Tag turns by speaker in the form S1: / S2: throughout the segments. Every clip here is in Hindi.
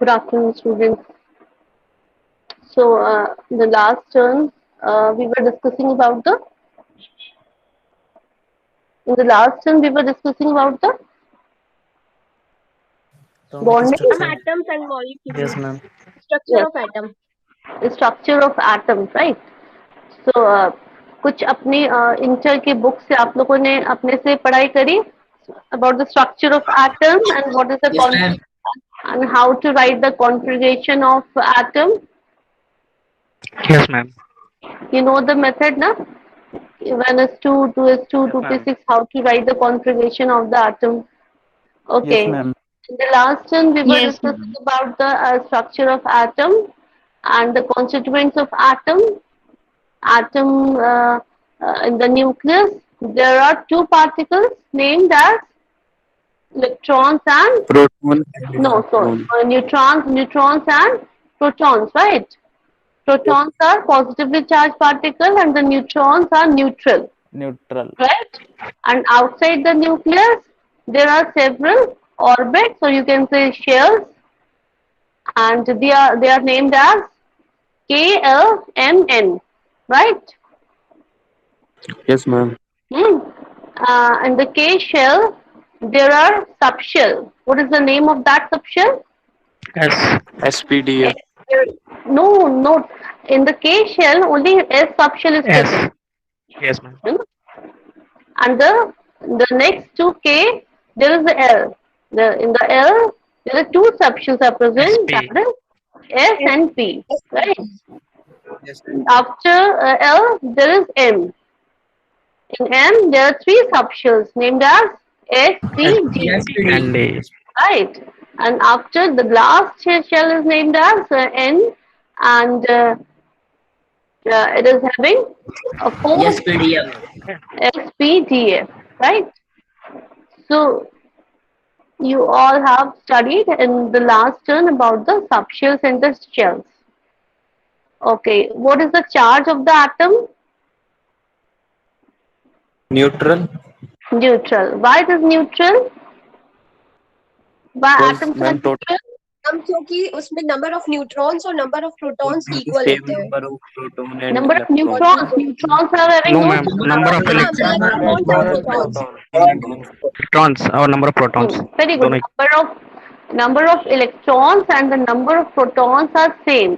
S1: Good afternoon, students. So, the last term, we were discussing about the, in the last term, we were discussing about the
S2: Atomic
S1: bonding,
S3: Some
S2: structure.
S3: atoms and
S2: Yes,
S3: molecules.
S2: ma'am.
S3: Structure
S1: yes,
S3: of atom.
S1: the structure of atoms, right? So, कुछ अपनी इंटर के बुक से आप लोगों ने अपने से पढ़ाई करी about the structure of atom and what is the
S4: Yes, ma'am.
S1: and how to write the configuration of atom.
S2: Yes, ma'am.
S1: You know the method, na? 1s2, 2s2,
S2: Yes, ma'am.
S1: 2p6, how to write the configuration of the atom.
S2: Yes,
S1: Okay.
S2: ma'am.
S1: In the last one, we were
S4: Yes,
S1: discussing about the structure of atom and the constituents of atom. Atom in the nucleus, there are two particles named as electrons and
S4: proton and
S1: no, sorry,
S4: neutron.
S1: neutrons and protons, right?
S2: Yes.
S1: Protons are positively charged particle and the neutrons are neutral,
S2: Neutral.
S1: right? And outside the nucleus, there are several orbits, or you can say shells, and they are named as KLMN, right?
S4: Yes, ma'am.
S1: Hmm. And the K shell, there are subshell. What is the name of that subshell?
S2: S.
S4: SPDF.
S1: No, no. In the K shell, only S subshell is present.
S2: S. Yes, ma'am.
S1: Hmm? And the next two K, there is the L. In the L, there are two subshells are present.
S2: SP.
S1: That is S and P, right?
S4: Yes.
S1: After L, there is M. In M, there are three subshells named as S, P, D,
S2: And D.
S1: right? And after the last shell is named as N, and it is having a four
S4: Yes, PDF.
S1: SPDF, right? So you all have studied in the last turn about the subshells and the shells. Okay, what is the charge of the atom?
S4: Neutral.
S1: Neutral. Why it is neutral? Why
S4: Was
S1: atoms are
S4: ma'am total
S1: neutral?
S3: हम क्योंकि उसमें नंबर ऑफ न्यूट्रॉन्स और number of protons equal
S4: same
S3: होते हैं
S4: number of proton and
S1: Number of
S4: electron.
S1: neutrons. Neutrons are having
S2: No,
S1: no
S2: ma'am. Number of
S3: हाँ
S2: electrons
S3: इलेक्ट्रॉन्स और protons
S2: or number of protons.
S1: Very good.
S2: दोनों
S1: Number of electrons and the number of protons are same.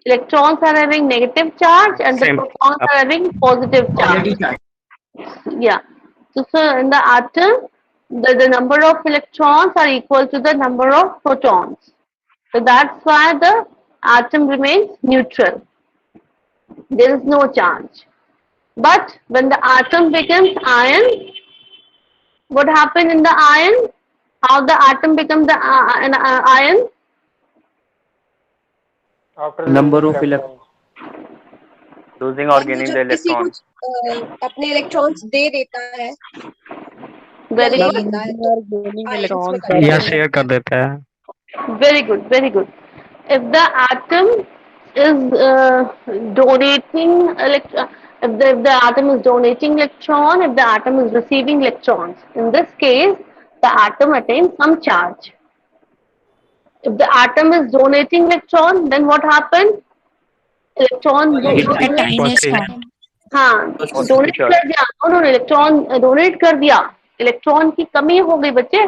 S1: Electrons are having negative charge and the
S2: same.
S1: protons are having positive charge.
S4: charge.
S1: Yeah. So in the atom, the number of electrons are equal to the number of protons. So that's why the atom remains neutral. There is no charge. But when the atom becomes ion, what happened in the ion? How the atom becomes the an ion?
S5: After
S4: Number
S5: losing
S4: of
S5: electrons.
S6: losing or
S3: वो
S6: gaining
S3: जब
S6: the
S3: किसी
S6: electron.
S3: को अपने इलेक्ट्रॉन्स दे देता है या
S1: Very
S3: ले
S1: good.
S3: लेता है तो आयंस में
S2: या
S3: कन्वर्ट
S2: शेयर कर देता है.
S1: Very good. Very good. If the atom is donating if the atom is donating electron, if the atom is receiving electrons, in this case, the atom attains some charge. If the atom is donating electron, then what happened? Electron
S2: Positive.
S1: हाँ
S6: Positive
S1: डोनेट
S6: charge.
S1: कर दिया उन्होंने इलेक्ट्रॉन डोनेट कर दिया इलेक्ट्रॉन की कमी हो गई बच्चे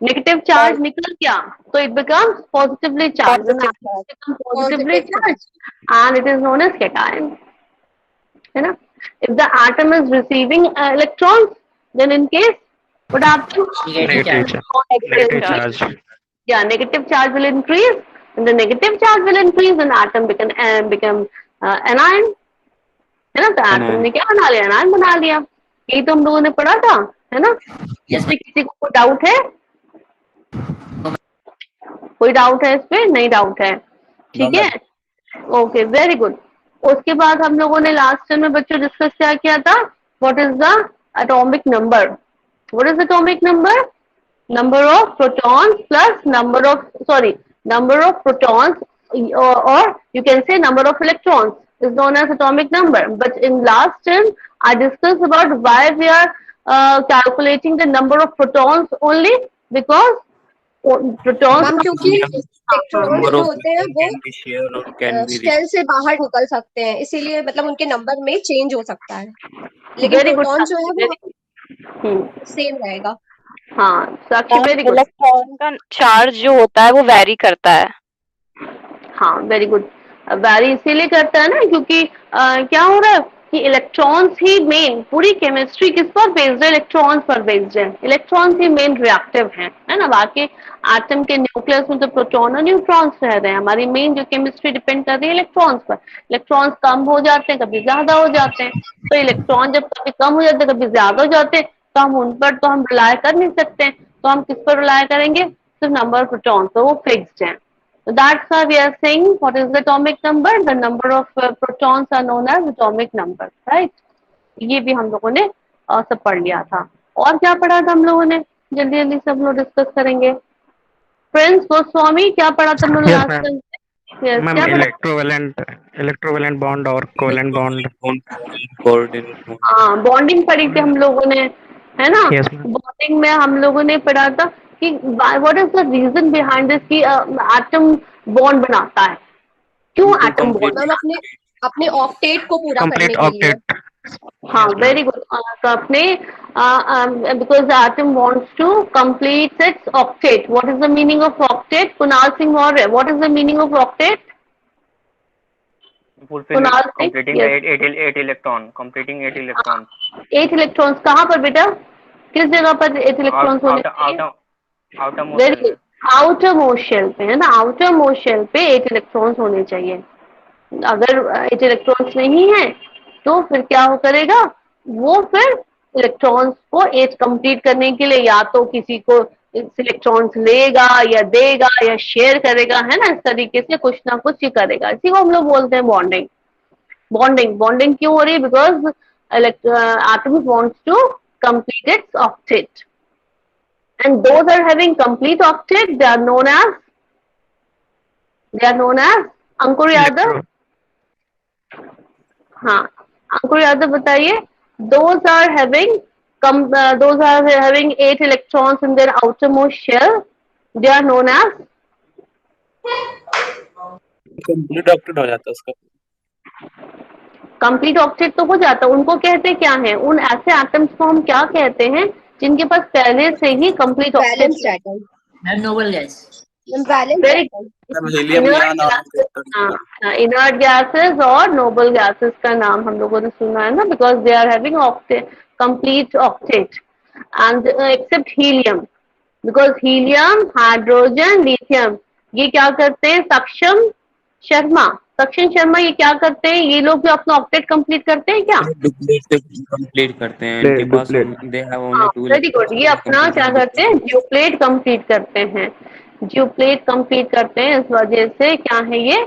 S1: नेगेटिव चार्ज निकल गया तो it becomes positively charge positively charge and it is known as cation है ना if the atom is receiving electrons then in case what happens
S2: Negative charge.
S1: yeah negative charge will increase and the negative charge will increase and atom become anion है ना तो एटम ने क्या बना लिया एनायन बना लिया यही तो हम लोगों ने पढ़ा था है ना इसमें किसी को डाउट है कोई डाउट है इस पे नहीं डाउट है ठीक है ओके वेरी गुड उसके बाद हम लोगों ने लास्ट टाइम में बच्चों डिस्कस क्या किया था what is the atomic number what is atomic number number of protons plus number of protons or you can say number of electrons is known as atomic number. But in last term I discussed about why we are calculating the number of protons only because protons
S3: ma'am क्योंकि इलेक्ट्रॉन्स
S4: Number
S3: जो
S4: of
S3: होते हैं वो
S4: can be share or can be
S3: shell से बाहर निकल सकते हैं, इसीलिए मतलब उनके नंबर में चेंज हो सकता है, लेकिन
S1: वेरी गुड
S3: प्रोटॉन जो है वो
S1: साक्षी।
S3: सेम रहेगा।
S1: हाँ साक्षी वेरी गुड।
S5: इलेक्ट्रॉन का चार्ज जो होता है वो वेरी करता है।
S1: हाँ वेरी गुड। वैरी इसीलिए करता है ना क्योंकि क्या हो रहा है कि इलेक्ट्रॉन्स ही मेन, पूरी केमिस्ट्री किस पर बेस्ड है, इलेक्ट्रॉन्स पर बेस्ड है। इलेक्ट्रॉन्स ही मेन रिएक्टिव है ना। बाकी एटम के न्यूक्लियस में तो प्रोटॉन और न्यूट्रॉन्स रह रहे हैं। हमारी मेन जो केमिस्ट्री डिपेंड कर रही है इलेक्ट्रॉन्स पर। इलेक्ट्रॉन्स कम हो जाते हैं, कभी ज्यादा हो जाते हैं। तो इलेक्ट्रॉन जब कभी कम हो जाते हैं, कभी ज्यादा हो जाते हैं, तो हम उन पर तो हम रिलाय कर नहीं सकते। तो हम किस पर रिलाय करेंगे, सिर्फ नंबर ऑफ प्रोटॉन, तो वो फिक्स्ड है। So that's why we are saying what is the atomic number? The number of protons are known as atomic number, right? ये भी हम लोगों ने सब पढ़ लिया था। और क्या पढ़ा था हम लोगों ने, जल्दी जल्दी सब लोग डिस्कस करेंगे। प्रिंस गोस्वामी क्या पढ़ा था हम लोग
S2: Yes,
S1: last
S2: ma'am.
S1: Time? Yes
S2: ma'am
S1: क्या पढ़ा?
S2: इलेक्ट्रोवेलेंट बॉन्ड और कोवेलेंट बॉन्ड।
S4: coordinate bond.
S1: हाँ बॉन्डिंग पढ़ी थी हम लोगों ने, है ना।
S2: Yes ma'am.
S1: बॉन्डिंग में हम लोगों ने पढ़ा था कि what is the reason behind this कि एटम बॉन्ड बनाता है, क्यों
S4: To
S1: atom
S4: complete
S1: bond.
S3: Ma'am अपने अपने ऑक्टेट को पूरा
S2: कंप्लीट
S3: करने के लिए।
S2: ऑक्टेट।
S1: हाँ
S2: Yes, ma'am.
S1: Very good. तो अपने because the atom wants to complete its octet. What is the meaning of octet? Kunal Singh Maurya, what is the meaning of octet?
S6: Fulfill
S1: Kunal Singh,
S6: completing the
S1: yes.
S6: eight electron, completing 8 electrons.
S1: 8 electrons कहाँ पर बेटा, किस जगह पर 8 इलेक्ट्रॉन्स होने चाहिए?
S6: outer most
S1: very
S6: shell
S1: good,
S6: में.
S1: आउटर मोस्ट शेल पे, है ना। आउटर मोस्ट शेल पे 8 इलेक्ट्रॉन्स होने चाहिए। अगर 8 इलेक्ट्रॉन्स नहीं है तो फिर क्या हो करेगा वो, फिर इलेक्ट्रॉन्स को 8 कंप्लीट करने के लिए या तो किसी को इलेक्ट्रॉन्स लेगा या देगा या शेयर करेगा, है ना। इस तरीके से कुछ ना कुछ ही करेगा। इसी को हम लोग बोलते हैं बॉन्डिंग। बॉन्डिंग बॉन्डिंग क्यों हो रही है? Because atoms wants to complete its octet, and those are having complete octet, they are known as अंकुर यादव। हाँ अंकुर यादव बताइए। those are having those are having 8 electrons in their outermost shell, they are known as
S4: Complete octet हो जाता है उसका।
S1: कंप्लीट ऑक्टेट तो हो जाता है। उनको कहते क्या है, उन ऐसे एटम्स को हम क्या कहते हैं जिनके पास पहले से ही complete
S3: balanced
S1: octet.
S3: Atom.
S7: Ma'am noble gas.
S3: Ma'am balanced
S1: very
S3: atom.
S4: Helium neon
S1: inert gases और नोबल गैसेस का नाम हम लोगों ने सुना है ना, because they are having octet, complete octet, and except helium, because helium, hydrogen, lithium ये क्या करते हैं? सक्षम शर्मा, ये क्या करते हैं? ये लोग जो अपना ऑक्टेट कंप्लीट करते हैं क्या?
S4: कंप्लीट करते हैं। इनके पास they have only 2
S1: very good. ये अपना क्या करते हैं? ड्यूप्लेट कंप्लीट करते हैं। ड्यूप्लेट कंप्लीट करते हैं। इस वजह से क्या है ये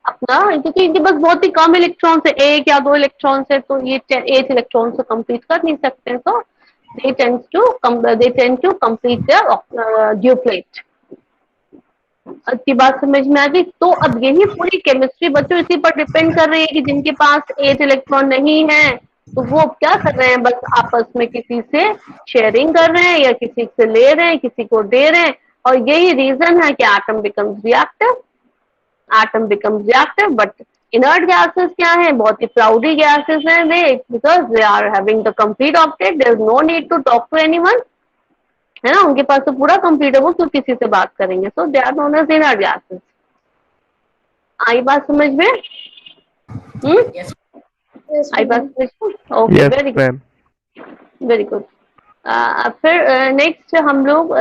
S1: अपना, क्योंकि इनके पास बहुत ही कम इलेक्ट्रॉन्स है, 1 या 2 इलेक्ट्रॉन्स है, तो ये 8 इलेक्ट्रॉन से कंप्लीट कर नहीं सकते हैं। तो they tend to complete their duplet. की बात समझ में आ गई? तो अब यही पूरी केमिस्ट्री बच्चों इसी पर डिपेंड कर रही है कि जिनके पास 8 इलेक्ट्रॉन नहीं है तो वो क्या कर रहे हैं, बस आपस में किसी से शेयरिंग कर रहे हैं या किसी से ले रहे हैं, किसी को दे रहे हैं। और यही रीजन है कि atom becomes reactive. But inert gases क्या है? बहुत ही क्लाउडी गैसेस हैं they, because they are having the complete octet, there is no need to talk to anyone, है ना। उनके पास तो पूरा कंप्लीट है, वो क्यों किसी से बात करेंगे? So they are known as inert gases. आई बात समझ में? आई बात समझ में? Okay very good, very good. फिर नेक्स्ट हम लोग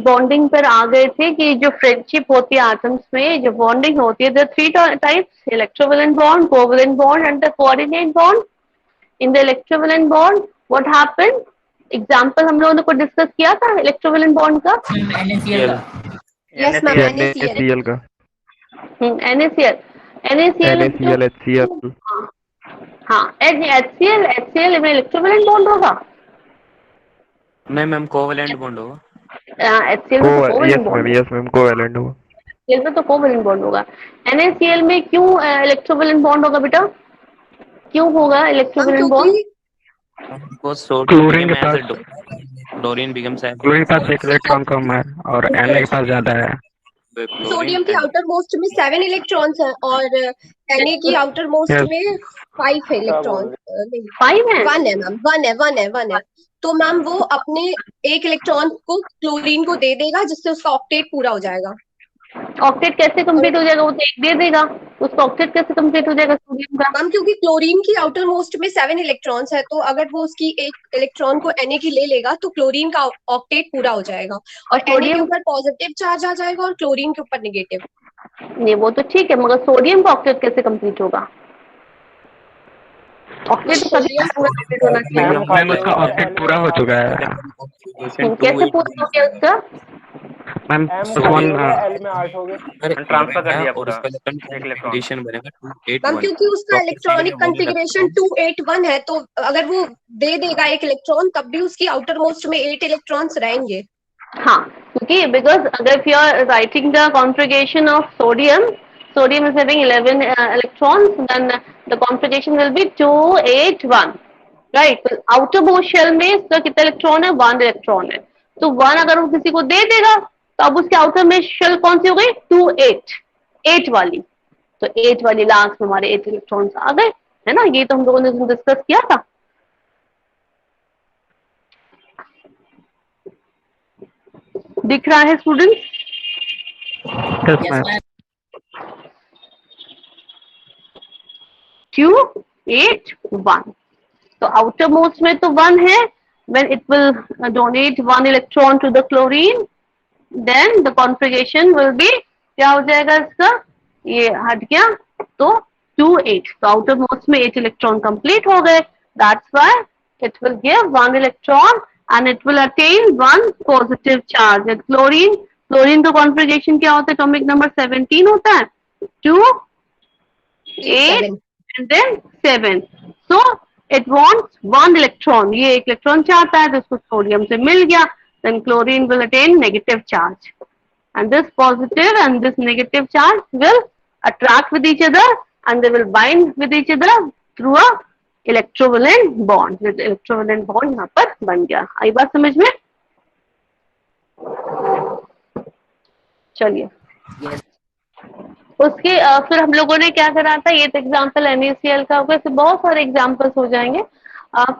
S1: बॉन्डिंग पर आ गए थे कि जो फ्रेंडशिप होती है एटम्स में, जो बॉन्डिंग होती है, the 3 types: electrovalent bond, covalent bond and the coordinate bond. In the electrovalent bond what happened? Example हम लोगों ने को डिस्कस किया था इलेक्ट्रोवेलेंट बॉन्ड का।
S7: NaCl का।
S3: यस मैम NaCl
S2: का।
S1: NaCl
S2: HCl।
S1: हाँ HCl में इलेक्ट्रोवेलेंट बॉन्ड होगा।
S4: नहीं मैम कोवेलेंट बॉन्ड होगा।
S1: HCl में तो covalent bond,
S2: yes ma'am covalent होगा।
S1: HCl में तो कोवेलेंट बॉन्ड होगा। NaCl में क्यों इलेक्ट्रोवेलेंट बॉन्ड होगा बेटा? क्यों होगा इलेक्ट्रोवेलेंट बॉन्ड?
S4: क्लोरीन के पास क्लोरीन बिकम्स
S2: क्लोरीन के पास एक इलेक्ट्रॉन कम है और Na के पास ज्यादा है।
S3: सोडियम की आउटर मोस्ट में 7 इलेक्ट्रॉन्स हैं और Na की आउटर मोस्ट
S2: Yes.
S3: में 5 है इलेक्ट्रॉन। नहीं,
S1: 5 है।
S3: 1 है मैम, 1 है। तो मैम वो अपने एक इलेक्ट्रॉन को क्लोरीन को दे देगा जिससे उसका ऑक्टेट पूरा हो जाएगा।
S1: ऑक्टेट कैसे कंप्लीट हो जाएगा? वो तो एक दे देगा, उसका ऑक्टेट कैसे कंप्लीट हो जाएगा सोडियम का?
S3: मैम क्योंकि क्लोरीन की आउटर मोस्ट में 7 इलेक्ट्रॉन्स है, तो अगर वो उसकी एक इलेक्ट्रॉन को Na की ले लेगा तो क्लोरीन का ऑक्टेट पूरा हो जाएगा और Na के
S1: सोडियम
S3: ऊपर पॉजिटिव चार्ज आ जाएगा और क्लोरीन के ऊपर नेगेटिव।
S1: नहीं वो तो ठीक है, मगर सोडियम का ऑक्टेट कैसे कंप्लीट होगा? ऑक्टेट तो कभी पूरा कंप्लीट होना चाहिए।
S2: मैम उसका ऑक्टेट पूरा हो चुका है
S1: कैसे पूरा हो गया उसका?
S2: मैम।
S6: एल में 8 हो गए, ट्रांसफर कर दिया पूरा एक इलेक्ट्रॉन।
S4: कंडीशन बनेगा
S3: मैम
S4: 281।
S3: क्योंकि उसका इलेक्ट्रॉनिक कॉन्फ़िगरेशन 281 है, तो अगर वो दे देगा एक इलेक्ट्रॉन तब भी उसकी आउटर मोस्ट में 8 इलेक्ट्रॉन्स रहेंगे।
S1: हाँ, क्योंकि बिकॉज अगर you are writing the configuration of sodium, sodium is having 11 electrons, then the configuration will be 281, right? तो outermost shell में इसका कितना इलेक्ट्रॉन है? 1 इलेक्ट्रॉन है। तो 1 अगर वो किसी को दे देगा तो अब उसके आउटर में शेल कौन सी हो गई? 8 वाली। तो 8 वाली लास्ट में हमारे 8 इलेक्ट्रॉन्स आ गए, है ना? ये तो हम लोगों ने डिस्कस किया था। दिख रहा है students?
S2: Yes,
S7: Yes,
S2: ma'am.
S7: ma'am.
S1: 2, 8, 1। तो आउटर मोस्ट में तो 1 है, when it will donate 1 electron to the chlorine, then the configuration will be, क्या हो जाएगा इसका? ये हट गया तो 2, 8। तो आउटर मोस्ट में 8 इलेक्ट्रॉन कंप्लीट हो गए, that's why it will give 1 electron and it will attain 1 positive charge। Chlorine का कॉन्फ़िगरेशन क्या होता है? एटॉमिक नंबर 17 होता है, 2, 8 and then 7। So it wants 1 electron, ये एक इलेक्ट्रॉन चाहता है तो उसको सोडियम से मिल गया, then chlorine will attain negative charge and this positive and this negative charge will attract with each other and they will bind with each other through a electrovalent bond। electrovalent bond यहाँ पर बन गया। आई बात समझ में? चलिए,
S7: Yes.
S1: उसके फिर हम लोगों ने क्या करा था? ये तो एग्जाम्पल NaCl का होगा, इससे बहुत सारे एग्जाम्पल्स हो जाएंगे।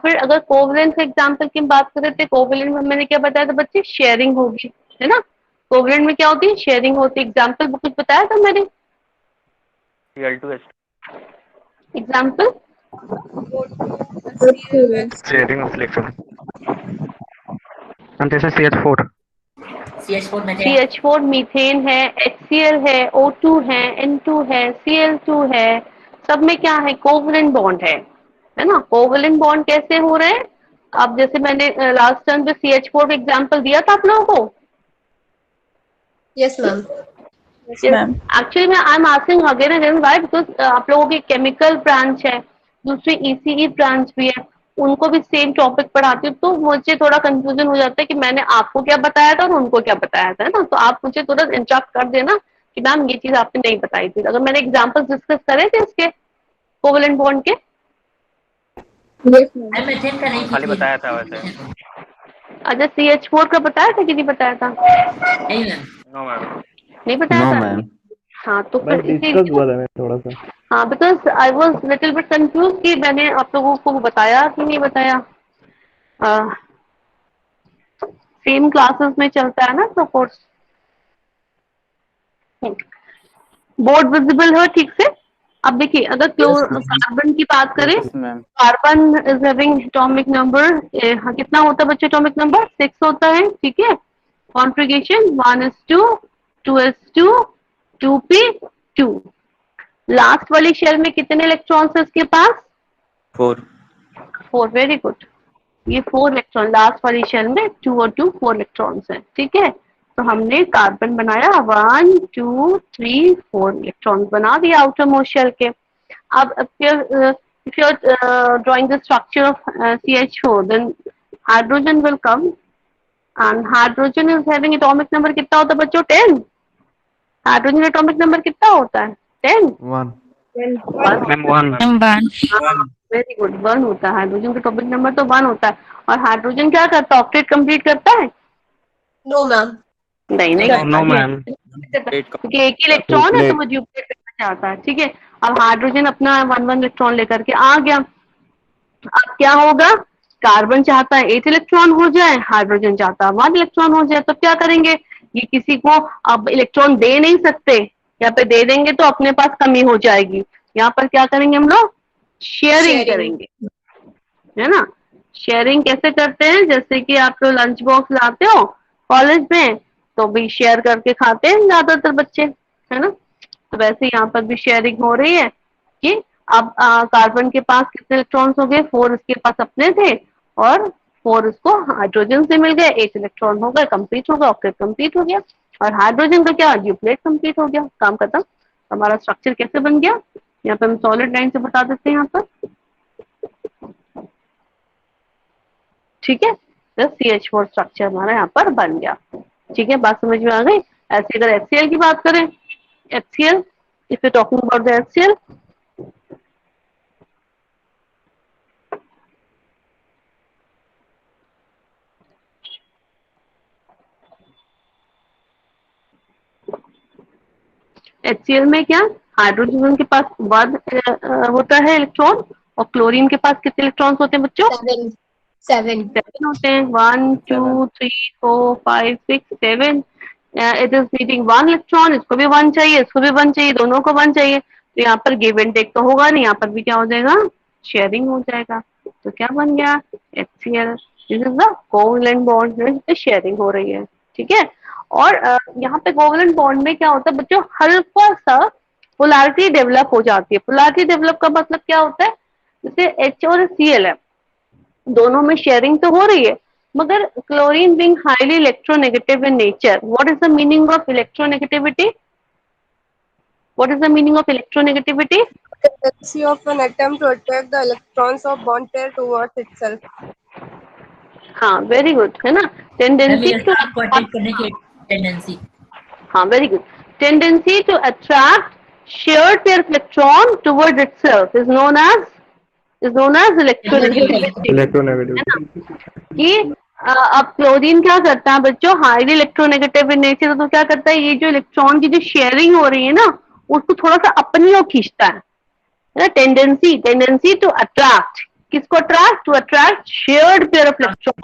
S1: फिर अगर कोवलेंट एग्जाम्पल की बात करें तो कोवलेंट में मैंने क्या बताया था बच्चे? शेयरिंग होगी, है ना? कोवलेंट में क्या होती है? शेयरिंग होती है। एग्जाम्पल कुछ बताया था मैंने?
S6: Cl2S2।
S1: Example
S2: sharing of electron. हम जैसे CH4
S7: CH4 methane.
S1: CH4 methane है, HCl है, O2 है, N2 है, Cl2 है, सब में क्या है? कोवलेंट बॉन्ड है ना? कोवलेंट बॉन्ड कैसे हो रहे हैं? अब जैसे मैंने लास्ट टाइम पे CH4 का एग्जाम्पल दिया था आप लोगों को।
S3: Yes ma'am.
S1: एक्चुअली मैं I am asking again why, because आप लोगों की केमिकल ब्रांच है, दूसरी ECE ब्रांच भी है, उनको भी सेम टॉपिक पढ़ाती हूँ, तो मुझे थोड़ा कंफ्यूजन हो जाता है कि मैंने आपको क्या बताया था और उनको क्या बताया था, है ना? तो आप मुझे थोड़ा इंटरप्ट कर देना कि मैम ये चीज आपने नहीं बताई थी, अगर मैंने एग्जाम्पल्स डिस्कस करे थे इसके कोवलेंट बॉन्ड के।
S7: methane का नहीं
S6: खाली
S7: की थी.
S6: बताया था वैसे।
S1: अच्छा, CH4 का बताया था कि नहीं बताया था?
S7: नहीं मैम.
S6: No ma'am.
S1: नहीं बताया था। हाँ तो फिर
S8: डिस्कस हुआ था मैं थोड़ा सा।
S1: हाँ, because I was little bit confuse कि मैंने आप लोगों को बताया कि नहीं बताया। सेम क्लासेस में चलता है ना तो कोर्स। बोर्ड विजिबल है ठीक से? अब देखिए, अगर कार्बन की बात करें, carbon is having atomic number कितना होता है बच्चे? एटॉमिक नंबर 6 होता है, ठीक है? Configuration 1s2, 2s2, 2p2। Last वाली शेल में कितने इलेक्ट्रॉन्स है इसके पास? 4। Very good. ये 4 इलेक्ट्रॉन लास्ट वाली शेल में, 2 और 2 4 इलेक्ट्रॉन्स है, ठीक है? तो हमने कार्बन बनाया 1 2 3 4 इलेक्ट्रॉन्स बना दिया आउटर मोस्ट शेल के। अब if you are drawing the structure of CH4, then hydrogen will come and hydrogen is having atomic number कितना होता है बच्चों? 10। हाइड्रोजन एटॉमिक नंबर कितना होता है? 10।
S8: 1
S2: मैम 1
S1: वेरी गुड, 1 होता है हाइड्रोजन का टॉपिक नंबर तो 1 होता है। और हाइड्रोजन क्या करता है, ऑक्टेट कंप्लीट करता है?
S3: No ma'am.
S1: नहीं नहीं करता,
S2: नो मैम।
S1: क्योंकि एक ही इलेक्ट्रॉन है तो वो ड्यूप्लेट करना चाहता है। ठीक है, अब हाइड्रोजन अपना 1 इलेक्ट्रॉन लेकर के आ गया। अब क्या होगा, कार्बन चाहता है 8 इलेक्ट्रॉन हो जाए, हाइड्रोजन चाहता है 1 इलेक्ट्रॉन हो जाए, तो क्या करेंगे, ये किसी को अब इलेक्ट्रॉन दे नहीं सकते, यहाँ पे दे देंगे तो अपने पास कमी हो जाएगी। यहाँ पर क्या करेंगे हम लोग, शेयरिंग करेंगे, है ना। शेयरिंग कैसे करते हैं, जैसे कि आप लोग लंच बॉक्स लाते हो कॉलेज में तो भी शेयर करके खाते हैं ज्यादातर बच्चे, है ना। तो वैसे यहाँ पर भी शेयरिंग हो रही है कि अब कार्बन के पास कितने इलेक्ट्रॉन्स हो गए, 4 इसके पास अपने थे और 4 इसको हाइड्रोजन से मिल गए, 8 इलेक्ट्रॉन हो गए, कंप्लीट हो गया, ऑक्टेट कंप्लीट हो गया। और हाइड्रोजन का क्या, ड्यूप्लेट कंप्लीट हो गया, काम खत्म। हमारा स्ट्रक्चर कैसे बन गया, यहाँ पे हम सॉलिड लाइन से बता देते हैं यहाँ पर। ठीक है, तो CH4 स्ट्रक्चर हमारा यहाँ पर बन गया। ठीक है, बात समझ में आ गई। ऐसे अगर HCl की बात करें, HCl, if you talking about the HCl, HCl में क्या, हाइड्रोजन के पास 1 होता है इलेक्ट्रॉन, और क्लोरीन के पास कितने इलेक्ट्रॉन्स होते हैं बच्चों,
S3: 7
S1: 7 होते हैं। 1 2 3 4 5 6 7, इट इज नीडिंग 1 इलेक्ट्रॉन, इसको भी 1 चाहिए, इसको भी 1 चाहिए, दोनों को 1 चाहिए। तो यहाँ पर गिव एंड टेक तो होगा नहीं, यहाँ पर भी क्या हो जाएगा, शेयरिंग हो जाएगा। तो क्या बन गया, HCl, this is the covalent bond, sharing हो रही है। ठीक है, और यहाँ पे कोवलेंट बॉन्ड में क्या होता है बच्चों, हल्का सा पोलैरिटी डेवलप हो जाती है। पोलैरिटी डेवलप का मतलब क्या होता है, जैसे H और Cl है, दोनों में शेयरिंग तो हो रही है, मगर chlorine being highly electronegative in nature, what is the meaning of electronegativity, what is the meaning of electronegativity?
S3: Tendency of an atom to attract the electrons of bond pair towards itself.
S1: हाँ, वेरी गुड, है ना,
S7: मैम
S1: टेंडेंसी टू,
S7: इलेक्ट्रॉन को अटैक करने की टेंडेंसी।
S1: हाँ very good, tendency to attract shared pair of electron toward itself is known as electronegativity, कि अब क्लोरीन क्या करता है बच्चों, हाईली इलेक्ट्रोनेगेटिव इन नेचर, तो क्या करता है, ये जो इलेक्ट्रॉन की जो शेयरिंग हो रही है ना, उसको थोड़ा सा अपनी ओर खींचता है ना। टेंडेंसी टू अट्रैक्ट, किसको attract, to attract shared pair of electron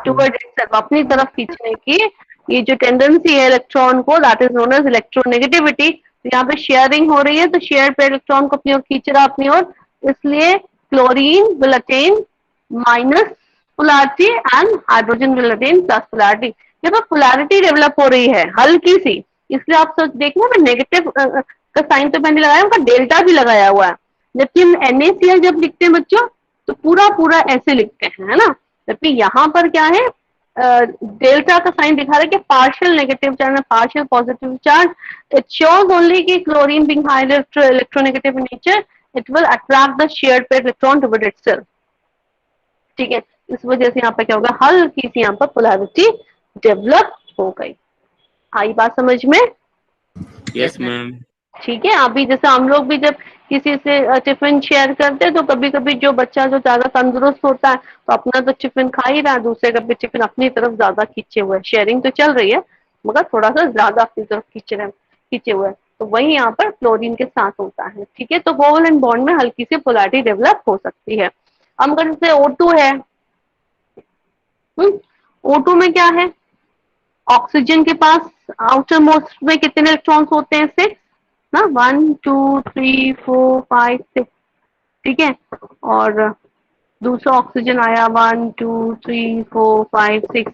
S1: toward itself, अपनी तरफ खींचने की ये जो टेंडेंसी है इलेक्ट्रॉन को, that is known as electronegativity. तो यहाँ पे शेयरिंग हो रही है, तो शेयर पेयर इलेक्ट्रॉन को अपनी ओर खींच रहा अपनी ओर, इसलिए chlorine will attain minus polarity and hydrogen will attain plus polarity. यहाँ पर पोलैरिटी डेवलप हो रही है हल्की सी, इसलिए आप सोच देखना, मैं नेगेटिव का साइन तो मैंने लगाया, उनका डेल्टा भी लगाया हुआ है। जबकि हम NaCl जब लिखते हैं बच्चों तो पूरा पूरा ऐसे लिखते हैं, है ना। जबकि यहाँ पर क्या है, डेल्टा का साइन दिखा रहा है कि partial negative charge, partial positive charge, it shows only कि chlorine being highly electronegative in nature, it will attract the shared pair electron toward itself. ठीक है, इस वजह से यहाँ पर क्या होगा, हल्की सी यहाँ पर पोलैरिटी डेवलप हो गई। आई बात समझ में?
S4: Yes ma'am.
S1: ठीक है, अभी जैसे हम लोग भी जब किसी से टिफिन शेयर करते हैं तो कभी कभी जो बच्चा जो ज्यादा तंदुरुस्त होता है तो अपना तो टिफिन खा ही रहा है, दूसरे का भी टिफिन अपनी तरफ ज्यादा खींचे हुए है, शेयरिंग तो चल रही है मगर थोड़ा सा ज्यादा अपनी तरफ खींचे हुए है, तो वही यहाँ पर क्लोरीन के साथ होता है। ठीक है, तो कोवलेंट बॉन्ड में हल्की सी पोलैरिटी डेवलप हो सकती है। अब अगर जैसे O2 है, O2 में क्या है, ऑक्सीजन के पास आउटर मोस्ट में कितने इलेक्ट्रॉन्स होते हैं, 6 ना, 1 2 3 4 5 6। ठीक है, और दूसरा ऑक्सीजन आया 1 2 3 4 5 6,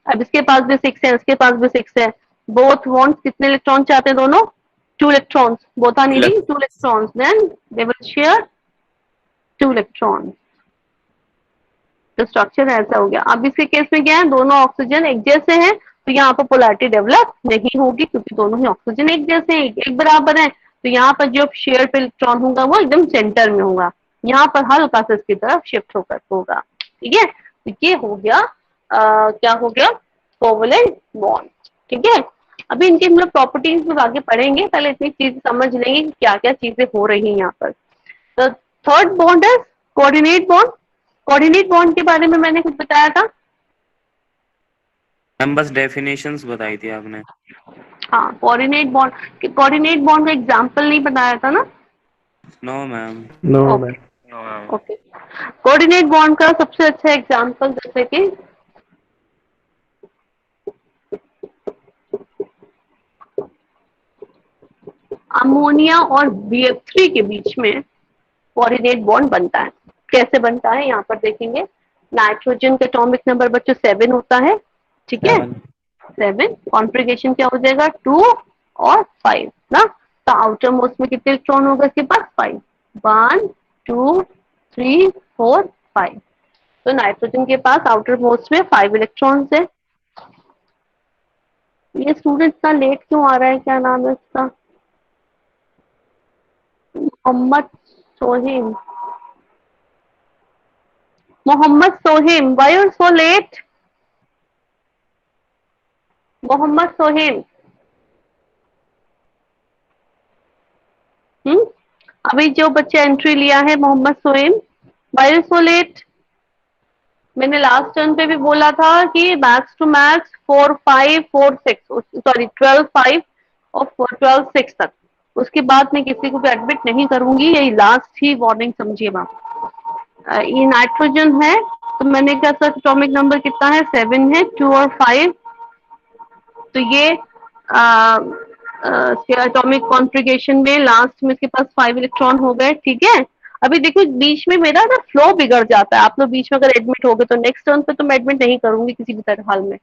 S1: अब इसके पास भी 6 है, इसके पास भी 6 है। बोथ वॉन्ट्स कितने इलेक्ट्रॉन चाहते हैं दोनों, 2 electrons, both are needing 2 electrons, then they will share 2 electrons. तो स्ट्रक्चर ऐसा हो गया। अब इसके केस में क्या है, दोनों ऑक्सीजन एक जैसे हैं तो यहाँ पर पोलैरिटी डेवलप नहीं होगी, क्योंकि दोनों ही ऑक्सीजन एक जैसे हैं, एक बराबर है, तो यहाँ पर जो शेयर पे इलेक्ट्रॉन होगा वो एकदम सेंटर में होगा, यहाँ पर हल्का सा इसकी तरफ शिफ्ट होकर होगा। ठीक है, तो ये हो गया क्या हो गया, कोवलेंट बॉन्ड। ठीक है, अभी इनकी हम लोग प्रॉपर्टीज में आगे पढ़ेंगे, पहले इतनी चीज समझ लेंगे कि क्या क्या चीजें हो रही हैं यहाँ पर। तो थर्ड बॉन्ड है कोऑर्डिनेट बॉन्ड। कोऑर्डिनेट बॉन्ड के बारे में मैंने कुछ बताया था?
S4: मैम बस डेफिनेशंस बताई थी आपने।
S1: हाँ, कोऑर्डिनेट बॉन्ड का एग्जांपल नहीं बताया था ना?
S4: No ma'am.
S2: No
S1: okay
S2: ma'am.
S1: Okay. Coordinate bond का सबसे अच्छा एग्जांपल जैसे कि अमोनिया और BF3 के बीच में कोऑर्डिनेट बॉन्ड बनता है। कैसे बनता है यहाँ पर देखेंगे। नाइट्रोजन का एटॉमिक नंबर बच्चों 7 होता है, ठीक है? 7 कॉन्फ़िगरेशन क्या हो जाएगा 2 और 5 ना। तो आउटर मोस्ट में कितने इलेक्ट्रॉन होगा इसके पास 5, 1 2 3 4 5। तो नाइट्रोजन के पास आउटर मोस्ट में 5 इलेक्ट्रॉन्स है। ये स्टूडेंट इतना लेट क्यों आ रहा है, क्या नाम है इसका? Mohammad Soham. Mohammad Sohem, why you are so late? Mohammad Soham. अभी जो बच्चे एंट्री लिया है Mohammad Sohem, why you so late? मैंने लास्ट टर्न पे भी बोला था कि मैक्स टू मैक्स 4 5 4 6 सॉरी 12 5 और 12 6 तक, उसके बाद मैं किसी को भी एडमिट नहीं करूंगी। यही लास्ट ही वार्निंग समझिए आप। ये नाइट्रोजन है तो मैंने क्या सर एटॉमिक नंबर कितना है 7 है, 2 और 5। तो ये एटॉमिक कॉन्फ़िगरेशन में लास्ट में इसके पास 5 इलेक्ट्रॉन हो गए, ठीक है? अभी देखो बीच में मेरा ना फ्लो बिगड़ जाता है। आप लोग बीच में अगर एडमिट हो गए तो नेक्स्ट टर्न पे तो मैं एडमिट नहीं करूंगी किसी भी तरह हाल में।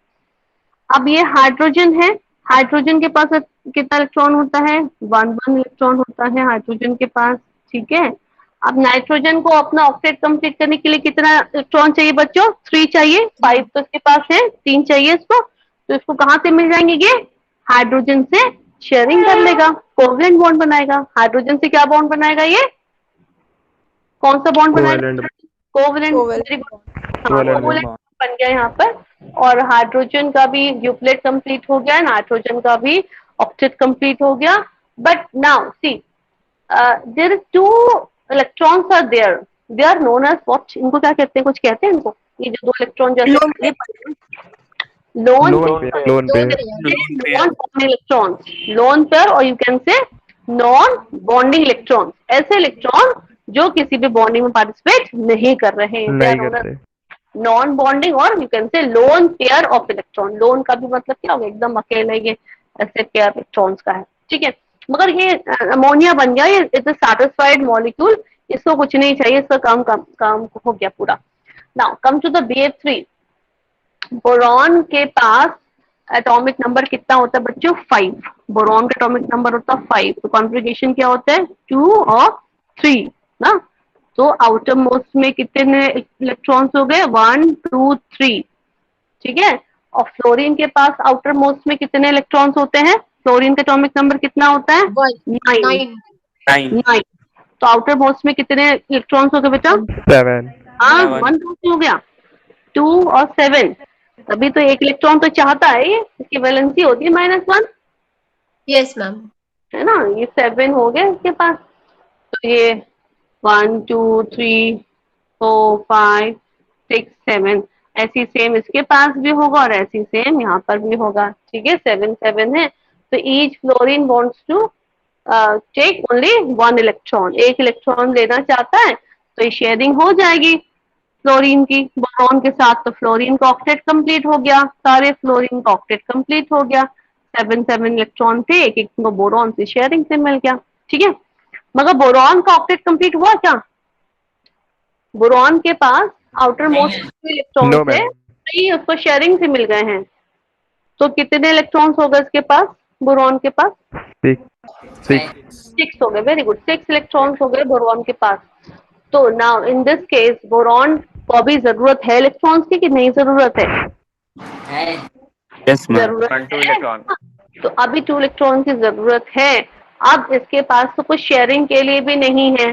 S1: अब ये हाइड्रोजन है, हाइड्रोजन के पास कितना इलेक्ट्रॉन होता है 1 इलेक्ट्रॉन होता है हाइड्रोजन के पास, ठीक है? अब नाइट्रोजन को अपना ऑक्टेट कंप्लीट करने के लिए कितना इलेक्ट्रॉन चाहिए बच्चों 3 चाहिए, 5 तो इसके पास है, 3 चाहिए इसको। तो इसको कहाँ से मिल जाएंगे ये हाइड्रोजन से शेयरिंग कर लेगा, कोवेलेंट बॉन्ड बनाएगा। हाइड्रोजन से क्या बॉन्ड बनाएगा ये, कौन सा बॉन्ड बनाएगा कोवेलेंट। वेरी गुड, कोवेलेंट बन गया यहाँ पर। और हाइड्रोजन का भी ड्यूप्लेट कंप्लीट हो गया, नाइट्रोजन का भी ऑक्टेट कंप्लीट हो गया। But now see there is 2 electrons are there, they are known as what, इनको क्या कहते हैं, कुछ कहते हैं इनको, ये जो 2 इलेक्ट्रॉन जैसे लोन इलेक्ट्रॉन, लोन पेयर और you can say non bonding electron, ऐसे इलेक्ट्रॉन जो किसी भी बॉन्डिंग में पार्टिसिपेट नहीं कर रहे हैं, नॉन बॉन्डिंग और you can say lone pair of electron. Loan का भी मतलब क्या होगा, एकदम अकेले ये ऐसे पेयर इलेक्ट्रॉन्स का है, ठीक है? मगर ये अमोनिया बन गया, ये इज अ सैटिस्फाइड मॉलिक्यूल, इसको कुछ नहीं चाहिए, इसका काम हो गया पूरा। Now come to the BF3। Boron के पास एटॉमिक नंबर कितना होता है बच्चों 5, बोरॉन का एटॉमिक नंबर होता है 5। तो कॉन्फ़िगरेशन क्या होता है 2 और 3 ना। तो आउटर मोस्ट में कितने इलेक्ट्रॉन्स हो गए 1 2 3, ठीक है? और फ्लोरीन के पास आउटर मोस्ट में कितने इलेक्ट्रॉन्स होते हैं, फ्लोरीन का एटॉमिक नंबर कितना होता है 9। तो आउटर मोस्ट में कितने इलेक्ट्रॉन्स हो गए बेटा
S2: 7।
S1: हाँ 1 2 हो गया, 2 और 7। तभी तो एक इलेक्ट्रॉन तो चाहता है ये, इसकी वैलेंसी होती है -1।
S3: यस मैम,
S1: है ना, ये 7 हो गए इसके पास। तो ये 1 2 3 4 5 6 7 ऐसी सेम इसके पास भी होगा और ऐसी सेम यहाँ पर भी होगा, ठीक है? 7 7 है। तो each fluorine wants to take only 1 electron, एक इलेक्ट्रॉन लेना चाहता है, तो ये शेयरिंग हो जाएगी फ्लोरीन की बोरॉन के साथ। तो फ्लोरीन का ऑक्टेट कंप्लीट हो गया, सारे फ्लोरीन का ऑक्टेट कंप्लीट हो गया, 7 7 इलेक्ट्रॉन थे, एक एक को बोरॉन से शेयरिंग से मिल गया, ठीक है? मगर बोरॉन का ऑक्टेट कंप्लीट हुआ क्या, बोरॉन के पास आउटर मोस्ट इलेक्ट्रॉन थे, नहीं उसको शेयरिंग से मिल गए हैं। तो कितने इलेक्ट्रॉन्स हो गए इसके पास, बोरॉन के पास 6 हो गए। वेरी गुड, 6 इलेक्ट्रॉन्स हो गए बोरॉन के पास। तो now in this case boron को भी जरूरत है इलेक्ट्रॉन्स की कि नहीं जरूरत है? जरूरत है। तो अभी 2 इलेक्ट्रॉन की जरूरत है। अब इसके पास तो कुछ शेयरिंग के लिए भी नहीं है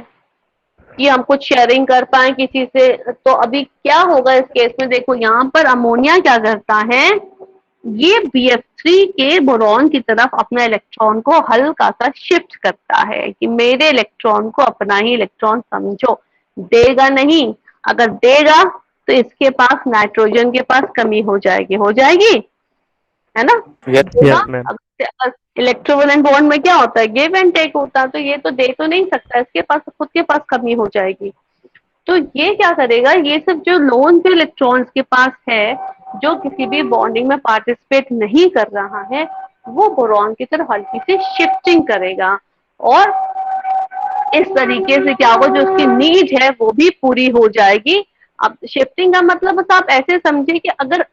S1: कि हम कुछ शेयरिंग कर पाए किसी से। तो अभी क्या होगा इस केस में, देखो यहाँ पर अमोनिया क्या करता है, ये BF3 के बोरॉन की तरफ अपना इलेक्ट्रॉन को हल्का सा शिफ्ट करता है कि मेरे इलेक्ट्रॉन को अपना ही इलेक्ट्रॉन समझो, देगा नहीं। अगर देगा तो इसके पास नाइट्रोजन के पास कमी हो जाएगी, है ना?
S2: Yes ma'am.
S1: इलेक्ट्रोवैलेंट बॉन्ड में क्या होता है, गिव एंड टेक होता है, तो ये तो दे तो नहीं सकता, इसके पास खुद के पास कमी हो जाएगी। तो ये क्या करेगा, ये सब जो लोन पे इलेक्ट्रॉन्स के पास है, जो किसी भी बॉन्डिंग में पार्टिसिपेट नहीं कर रहा है, वो बोरॉन की तरफ हल्की सी शिफ्टिंग करेगा, और इस तरीके से क्या होगा, जो उसकी नीड है वो भी पूरी हो जाएगी। अब शिफ्टिंग का मतलब बस आप ऐसे समझिए कि अगर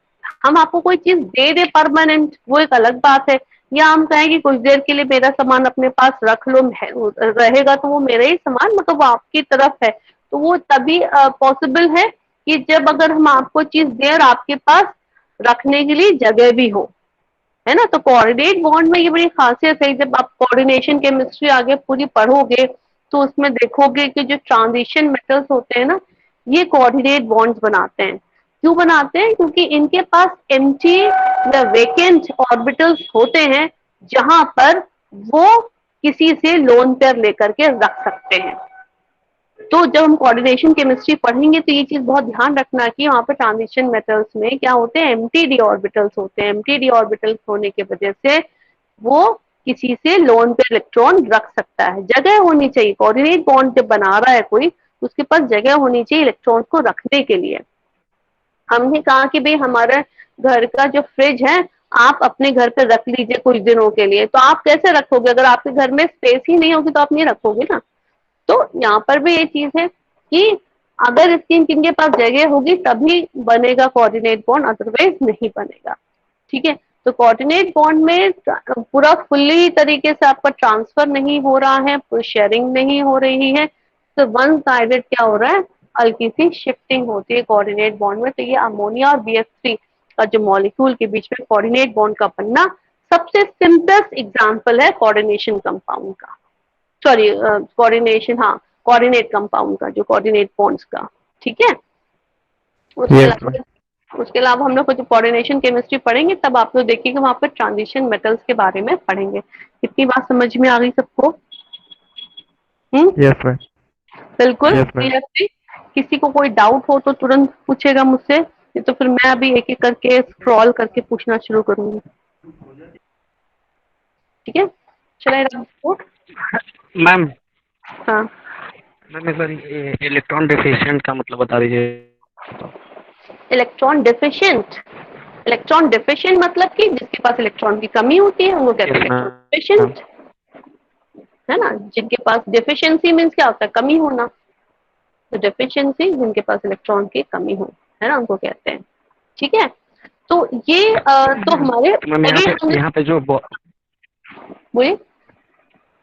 S1: हम आपको कोई चीज दे दे परमानेंट, वो एक अलग बात है, या हम कहें कि कुछ देर के लिए मेरा सामान अपने पास रख लो, रहेगा तो वो मेरा ही सामान, मतलब वो आपकी तरफ है, तो वो तभी पॉसिबल है कि जब अगर हम आपको चीज दें और आपके पास रखने के लिए जगह भी हो, है ना? तो कोऑर्डिनेट बॉन्ड में ये बड़ी खासियत है। जब आप कोऑर्डिनेशन केमिस्ट्री आगे पूरी पढ़ोगे तो उसमें देखोगे कि जो ट्रांजिशन मेटल्स होते हैं ना, ये कोऑर्डिनेट बॉन्ड्स बनाते हैं। क्यों बनाते हैं? क्योंकि इनके पास एम्प्टी या वेकेंट ऑर्बिटल्स होते हैं, जहां पर वो किसी से लोन पेयर लेकर के रख सकते हैं। तो जब हम कोऑर्डिनेशन केमिस्ट्री पढ़ेंगे तो ये चीज बहुत ध्यान रखना कि वहाँ पे ट्रांजिशन मेटल्स में क्या होते हैं, एम्प्टी डी ऑर्बिटल्स होते हैं। एम्प्टी डी ऑर्बिटल्स होने की वजह से वो किसी से लोन पे इलेक्ट्रॉन रख सकता है। जगह होनी चाहिए, कोऑर्डिनेट बॉन्ड जब बना रहा है कोई, उसके पास जगह होनी चाहिए इलेक्ट्रॉन को रखने के लिए। हमने कहा कि भाई हमारा घर का जो फ्रिज है, आप अपने घर पे रख लीजिए कुछ दिनों के लिए, तो आप कैसे रखोगे? अगर आपके घर में स्पेस ही नहीं होगी तो आप नहीं रखोगे ना। तो यहाँ पर भी ये चीज है कि अगर इनके पास जगह होगी तभी बनेगा कोऑर्डिनेट बॉन्ड, अदरवाइज नहीं बनेगा। ठीक है, तो कोऑर्डिनेट बॉन्ड में पूरा फुल्ली तरीके से आपका ट्रांसफर नहीं हो रहा है, शेयरिंग नहीं हो रही है, तो वन साइडेड क्या हो रहा है, हल्की सी शिफ्टिंग होती है कोऑर्डिनेट बॉन्ड में। तो ये अमोनिया और BF3 का जो मॉलिक्यूल के बीच में कोऑर्डिनेट बॉन्ड का बनना सबसे सिंपलेस्ट एग्जांपल है कोऑर्डिनेशन कंपाउंड का, सॉरी कोऑर्डिनेशन, हाँ कोऑर्डिनेट कंपाउंड का, जो कोऑर्डिनेट बॉन्ड्स का। ठीक है, उसके अलावा हम लोग कुछ कोऑर्डिनेशन केमिस्ट्री पढ़ेंगे, तब आप लोग देखिएगा वहां पर ट्रांजिशन मेटल्स के बारे में पढ़ेंगे। कितनी बात समझ में आ गई सबको?
S2: Yes ma'am.
S1: बिल्कुल। किसी को कोई डाउट हो तो तुरंत पूछेगा मुझसे, नहीं तो फिर मैं अभी एक एक करके स्क्रॉल करके पूछना शुरू करूंगी। ठीक है, चलिए
S2: मैम।
S1: हाँ
S2: मैम, एक बार इलेक्ट्रॉन डिफिशिएंट का मतलब बता दीजिए।
S1: इलेक्ट्रॉन डिफिशिएंट मतलब कि जिसके पास इलेक्ट्रॉन की कमी होती है वो कहते हैं इलेक्ट्रॉन डिफिशिएंट, है ना? जिनके पास डिफिशियंसी मीन्स क्या होता है, कमी होना, तो डिफिशियंसी जिनके पास इलेक्ट्रॉन की कमी हो, है ना, उनको कहते हैं। ठीक है, तो ये तो हमारे
S2: यहाँ पे जो
S1: बोलिए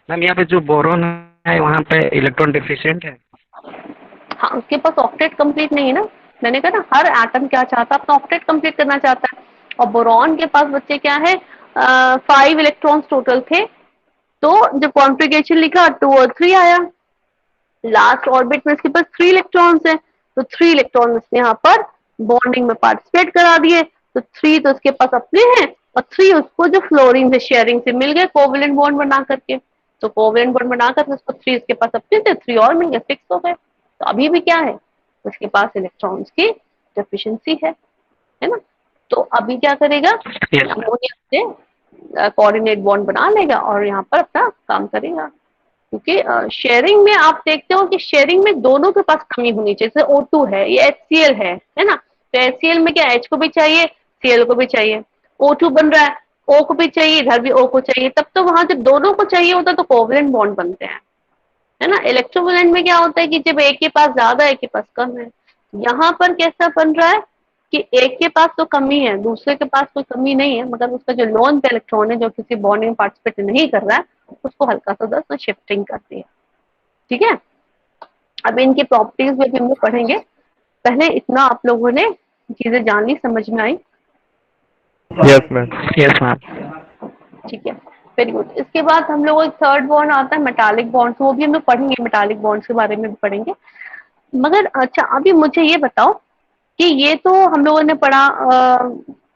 S2: मैम, यहाँ पे जो बोरोन है वहाँ पे इलेक्ट्रॉन डिफिशिएंट है।
S1: हाँ, उसके पास ऑक्टेट कंप्लीट नहीं है ना। मैंने कहा ना, हर एटम क्या चाहता है, अपना ऑक्टेट कंप्लीट करना चाहता है, और बोरॉन के पास बच्चे क्या है, 5 इलेक्ट्रॉन्स टोटल थे, तो जब कॉन्फ़िगरेशन लिखा 2 और 3 आया, लास्ट ऑर्बिट में इसके पास 3 इलेक्ट्रॉन्स है, तो 3 इलेक्ट्रॉन्स यहाँ पर बॉन्डिंग में पार्टिसिपेट करा दिए, तो 3 तो उसके पास अपने हैं, और 3 उसको जो फ्लोरीन से शेयरिंग से मिल गए कोवलेंट बॉन्ड बना करके, तो कोवलेंट बॉन्ड बना करके उसको 3 इसके पास अपने थे, 3 और मिल गए, 6 हो गए। तो अभी भी क्या है, उसके पास इलेक्ट्रॉन्स की डेफिशिएंसी है ना? तो अभी क्या करेगा, अमोनिया से कोऑर्डिनेट बॉन्ड बना लेगा और यहाँ पर अपना काम करेगा। क्योंकि शेयरिंग में आप देखते हो कि शेयरिंग में दोनों के पास कमी होनी चाहिए। जैसे O2 है, ये HCl है ना? तो HCl में क्या, H को भी चाहिए, Cl को भी चाहिए, O2 बन रहा है, O को भी चाहिए, इधर भी O को चाहिए, तब तो वहां जब दोनों को चाहिए होता है तो कोवलेंट बॉन्ड बनते हैं, है ना? इलेक्ट्रोवैलेंट में क्या होता है कि जब एक के पास ज्यादा है, एक के पास कम है। यहाँ पर कैसा बन रहा है कि एक के पास तो कमी है, दूसरे के पास कोई कमी नहीं है, मगर उसका जो लोन पे इलेक्ट्रॉन है, जो किसी बॉन्डिंग में पार्टिसिपेट नहीं कर रहा है, उसको हल्का सा दस शिफ्टिंग कर दिया। ठीक है, अब इनकी प्रॉपर्टीज में भी हम लोग पढ़ेंगे। पहले इतना आप लोगों ने चीजें जान ली, समझ में आई?
S2: Yes ma'am. Yes ma'am.
S1: ठीक है, वेरी गुड। इसके बाद हम लोग एक थर्ड बॉन्ड आता है मेटालिक बॉन्ड, वो भी हम लोग पढ़ेंगे, मेटालिक बॉन्ड्स के बारे में भी पढ़ेंगे। मगर अच्छा, अभी मुझे ये बताओ कि ये तो हम लोगों ने पढ़ा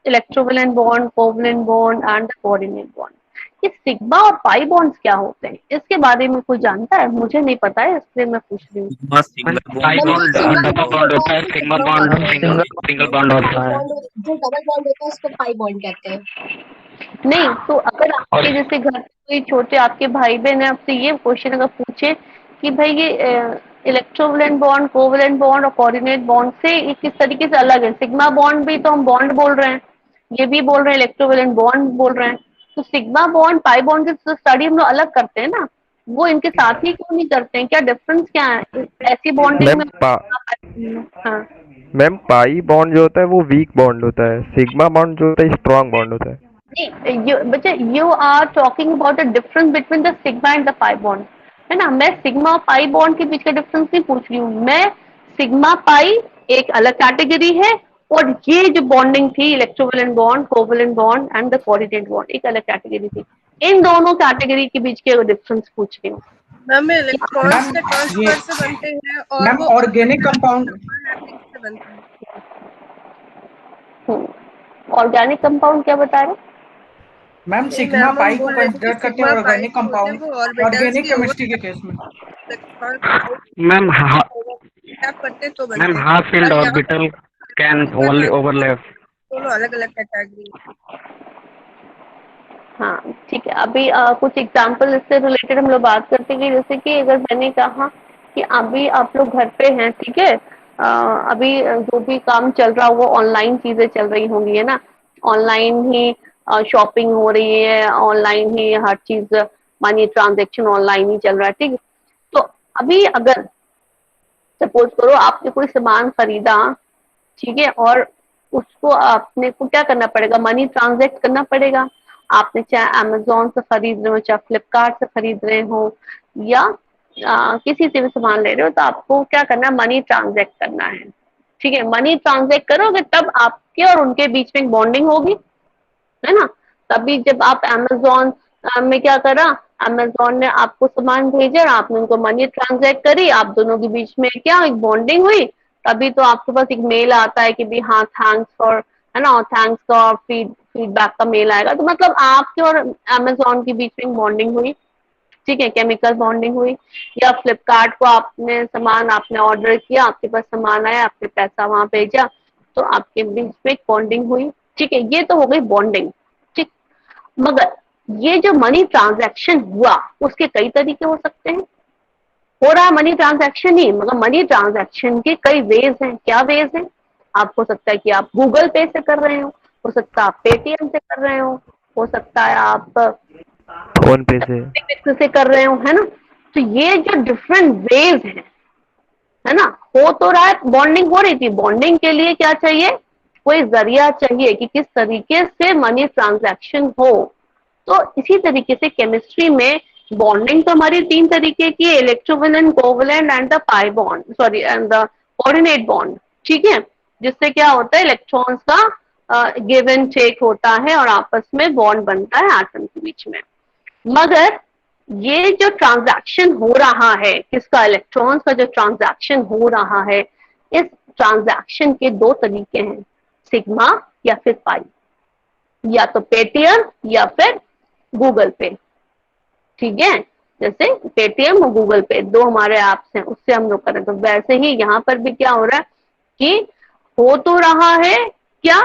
S1: electrovalent bond, covalent bond and the coordinate bond. ये सिग्मा और पाई बॉन्ड्स क्या होते हैं, इसके बारे में कोई जानता है? मुझे नहीं पता है, इसलिए मैं पूछ रही हूँ।
S4: Sigma single
S2: pi
S4: bond
S2: bond
S3: single
S2: double
S3: bond
S2: bond
S3: होता
S2: होता
S3: है
S2: है,
S3: तो
S2: सिंगल
S3: सिग्मा
S2: बॉन्ड
S3: कहते हैं,
S2: सिंगल बॉन्ड होता है।
S3: जो डबल बॉन्ड होता है उसको पाई बॉन्ड कहते हैं।
S1: नहीं तो अगर
S2: और
S1: आपके जैसे घर पे कोई छोटे आपके भाई बहन है, आपसे ये क्वेश्चन अगर पूछे कि भाई ये इलेक्ट्रोवैलेंट बॉन्ड, कोवैलेंट बॉन्ड और कोऑर्डिनेट बॉन्ड से ये किस तरीके से अलग है? सिग्मा बॉन्ड भी तो हम बॉन्ड बोल रहे हैं, ये भी बोल रहे हैं इलेक्ट्रोवैलेंट बॉन्ड बोल रहे हैं, तो सिग्मा बॉन्ड पाई बॉन्ड की स्टडी हम लोग अलग करते हैं ना, वो इनके साथ ही क्यों नहीं करते हैं? क्या डिफरेंस क्या है ऐसी बॉन्डिंग
S8: मैम
S1: में? हाँ
S8: मैम पाई बॉन्ड जो होता है वो वीक बॉन्ड होता है, सिग्मा बॉन्ड जो होता है स्ट्रॉन्ग बॉन्ड होता है।
S1: बच्चे you are talking about the difference between the sigma and the pi bond, है ना? मैं सिग्मा और पाई बॉन्ड के बीच का डिफरेंस नहीं पूछ रही हूँ, मैं सिग्मा पाई एक अलग कैटेगरी है और ये जो बॉन्डिंग थी electrovalent bond, covalent bond and the coordinate bond एक अलग कैटेगरी थी। इन दोनों कैटेगरी के बीच के डिफरेंस पूछ रही हूँ।
S9: मैम इलेक्ट्रॉन्स के ट्रांसफर से बनते हैं और
S10: मैम
S9: वो
S10: ऑर्गेनिक कंपाउंड
S9: ओवरलैपिंग से बनते हैं।
S1: ऑर्गेनिक कंपाउंड क्या बता रहे?
S10: मैम
S9: नहीं
S10: सिग्मा
S9: मैम, हम
S10: पाई को
S9: बोल रहे थे कि
S10: कंसिडर करते हैं
S9: सिग्मा पाई
S10: ऑर्गेनिक
S9: जो होते हैं
S10: कंपाउंड,
S9: वो ऑर्बिटल्स
S10: ऑर्गेनिक
S9: की
S10: केमिस्ट्री के केस में।
S2: मैम
S9: ओवरलैप करते हैं तो बनते
S2: मैम
S9: हैं।
S2: हाफ फील्ड
S9: और यहाँ
S2: ऑर्बिटल कैन ओनली ओवरलैप।
S9: दोनों अलग अलग कैटेगरी।
S1: हाँ ठीक है, अभी कुछ एग्जाम्पल इससे रिलेटेड हम लोग बात करते हैं, जैसे कि अगर मैंने कहा कि अभी आप लोग घर पे हैं, ठीक है, अभी जो भी काम चल रहा वो ऑनलाइन चीजें चल रही होंगी, है ना? ऑनलाइन ही शॉपिंग हो रही है, ऑनलाइन ही हर चीज, मनी ट्रांजेक्शन ऑनलाइन ही चल रहा है, ठीक है? तो अभी अगर सपोज करो आपने कोई सामान खरीदा, ठीक है, और उसको आपने को क्या करना पड़ेगा? मनी ट्रांजैक्ट करना पड़ेगा। आपने चाहे अमेजोन से खरीद रहे हो, चाहे फ्लिपकार्ट से खरीद रहे हो, या किसी से भी सामान ले रहे हो, तो आपको क्या करना है? मनी ट्रांजैक्ट करना है, ठीक है? मनी ट्रांजैक्ट करोगे तब आपके और उनके बीच में बॉन्डिंग होगी, है ना? तभी जब आप अमेजोन में क्या करा, अमेजोन ने आपको सामान भेजा, आपने उनको मनी ट्रांजैक्ट करी, आप दोनों के बीच में क्या एक बॉन्डिंग हुई, तभी तो आपके पास एक मेल आता है कि भाई हाँ थैंक्स फॉर, है ना, थैंक्स फॉर फीडबैक का मेल आएगा। तो मतलब आपके और अमेजोन के बीच में बॉन्डिंग हुई, ठीक है, केमिकल बॉन्डिंग हुई। या फ्लिपकार्ट को आपने सामान आपने ऑर्डर किया, आपके पास सामान आया, आपने पैसा वहां भेजा, तो आपके बीच में बॉन्डिंग हुई, ठीक है, ये तो हो गई बॉन्डिंग, ठीक। मगर ये जो मनी ट्रांजैक्शन हुआ उसके कई तरीके हो सकते हैं, हो रहा है मनी ट्रांजैक्शन ही, मगर मनी ट्रांजैक्शन के कई वेज हैं। क्या वेज हैं? आप हो सकता है कि आप गूगल पे से कर रहे हो सकता है आप पेटीएम से कर रहे हो सकता है आप
S8: फोन पे से
S1: कर रहे हो, है ना? तो ये जो डिफरेंट वेज हैं, है ना, हो तो रहा है, बॉन्डिंग हो रही थी, बॉन्डिंग के लिए क्या चाहिए? कोई जरिया चाहिए कि किस तरीके से मनी ट्रांजैक्शन हो। तो इसी तरीके से केमिस्ट्री में बॉन्डिंग तो हमारी तीन तरीके की है, electrovalent, covalent and the pi bond, sorry and the coordinate bond, ठीक है, जिससे क्या होता है इलेक्ट्रॉन्स का गिव एंड टेक होता है और आपस में बॉन्ड बनता है एटम के बीच में। मगर ये जो ट्रांजैक्शन हो रहा है किसका? इलेक्ट्रॉन्स का जो ट्रांजैक्शन हो रहा है, इस ट्रांजैक्शन के दो तरीके हैं, सिग्मा या फिर पाई, या तो पेटीएम या फिर गूगल पे, ठीक है? जैसे पेटीएम और गूगल पे दो हमारे ऐप्स हैं, उससे हम लोग करें। तो वैसे ही यहाँ पर भी क्या हो रहा है कि हो तो रहा है क्या?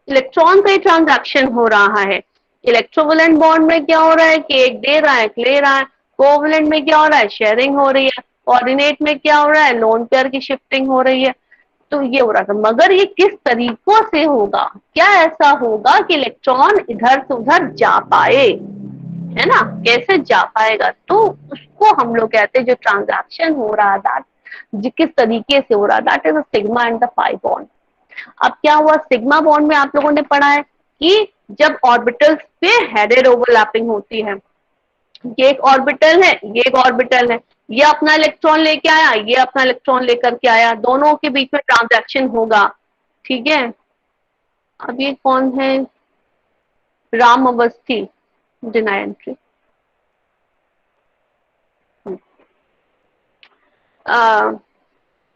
S1: इलेक्ट्रॉन का ही ट्रांजैक्शन हो रहा है। इलेक्ट्रोवैलेंट बॉन्ड में क्या हो रहा है कि एक दे रहा है एक ले रहा है, कोवैलेंट में क्या हो रहा है? शेयरिंग हो रही है, कोऑर्डिनेट में क्या हो रहा है? लोन पेयर की शिफ्टिंग हो रही है। तो ये हो रहा था, मगर ये किस तरीकों से होगा? क्या ऐसा होगा कि इलेक्ट्रॉन इधर से उधर जा पाए, है ना? कैसे जा पाएगा? तो उसको हम लोग कहते हैं जो ट्रांजैक्शन हो रहा है किस तरीके से हो रहा है, that is sigma and the pi bond. अब क्या हुआ, सिग्मा बॉन्ड में आप लोगों ने पढ़ा है कि जब ऑर्बिटल्स पे हेडेड ओवरलैपिंग होती है, ये एक ऑर्बिटल है, ये एक ऑर्बिटल है, ये अपना इलेक्ट्रॉन लेके आया, ये अपना इलेक्ट्रॉन लेकर के आया, दोनों के बीच में ट्रांजैक्शन होगा, ठीक है? अब ये कौन है? Ram Awasthi, deny entry.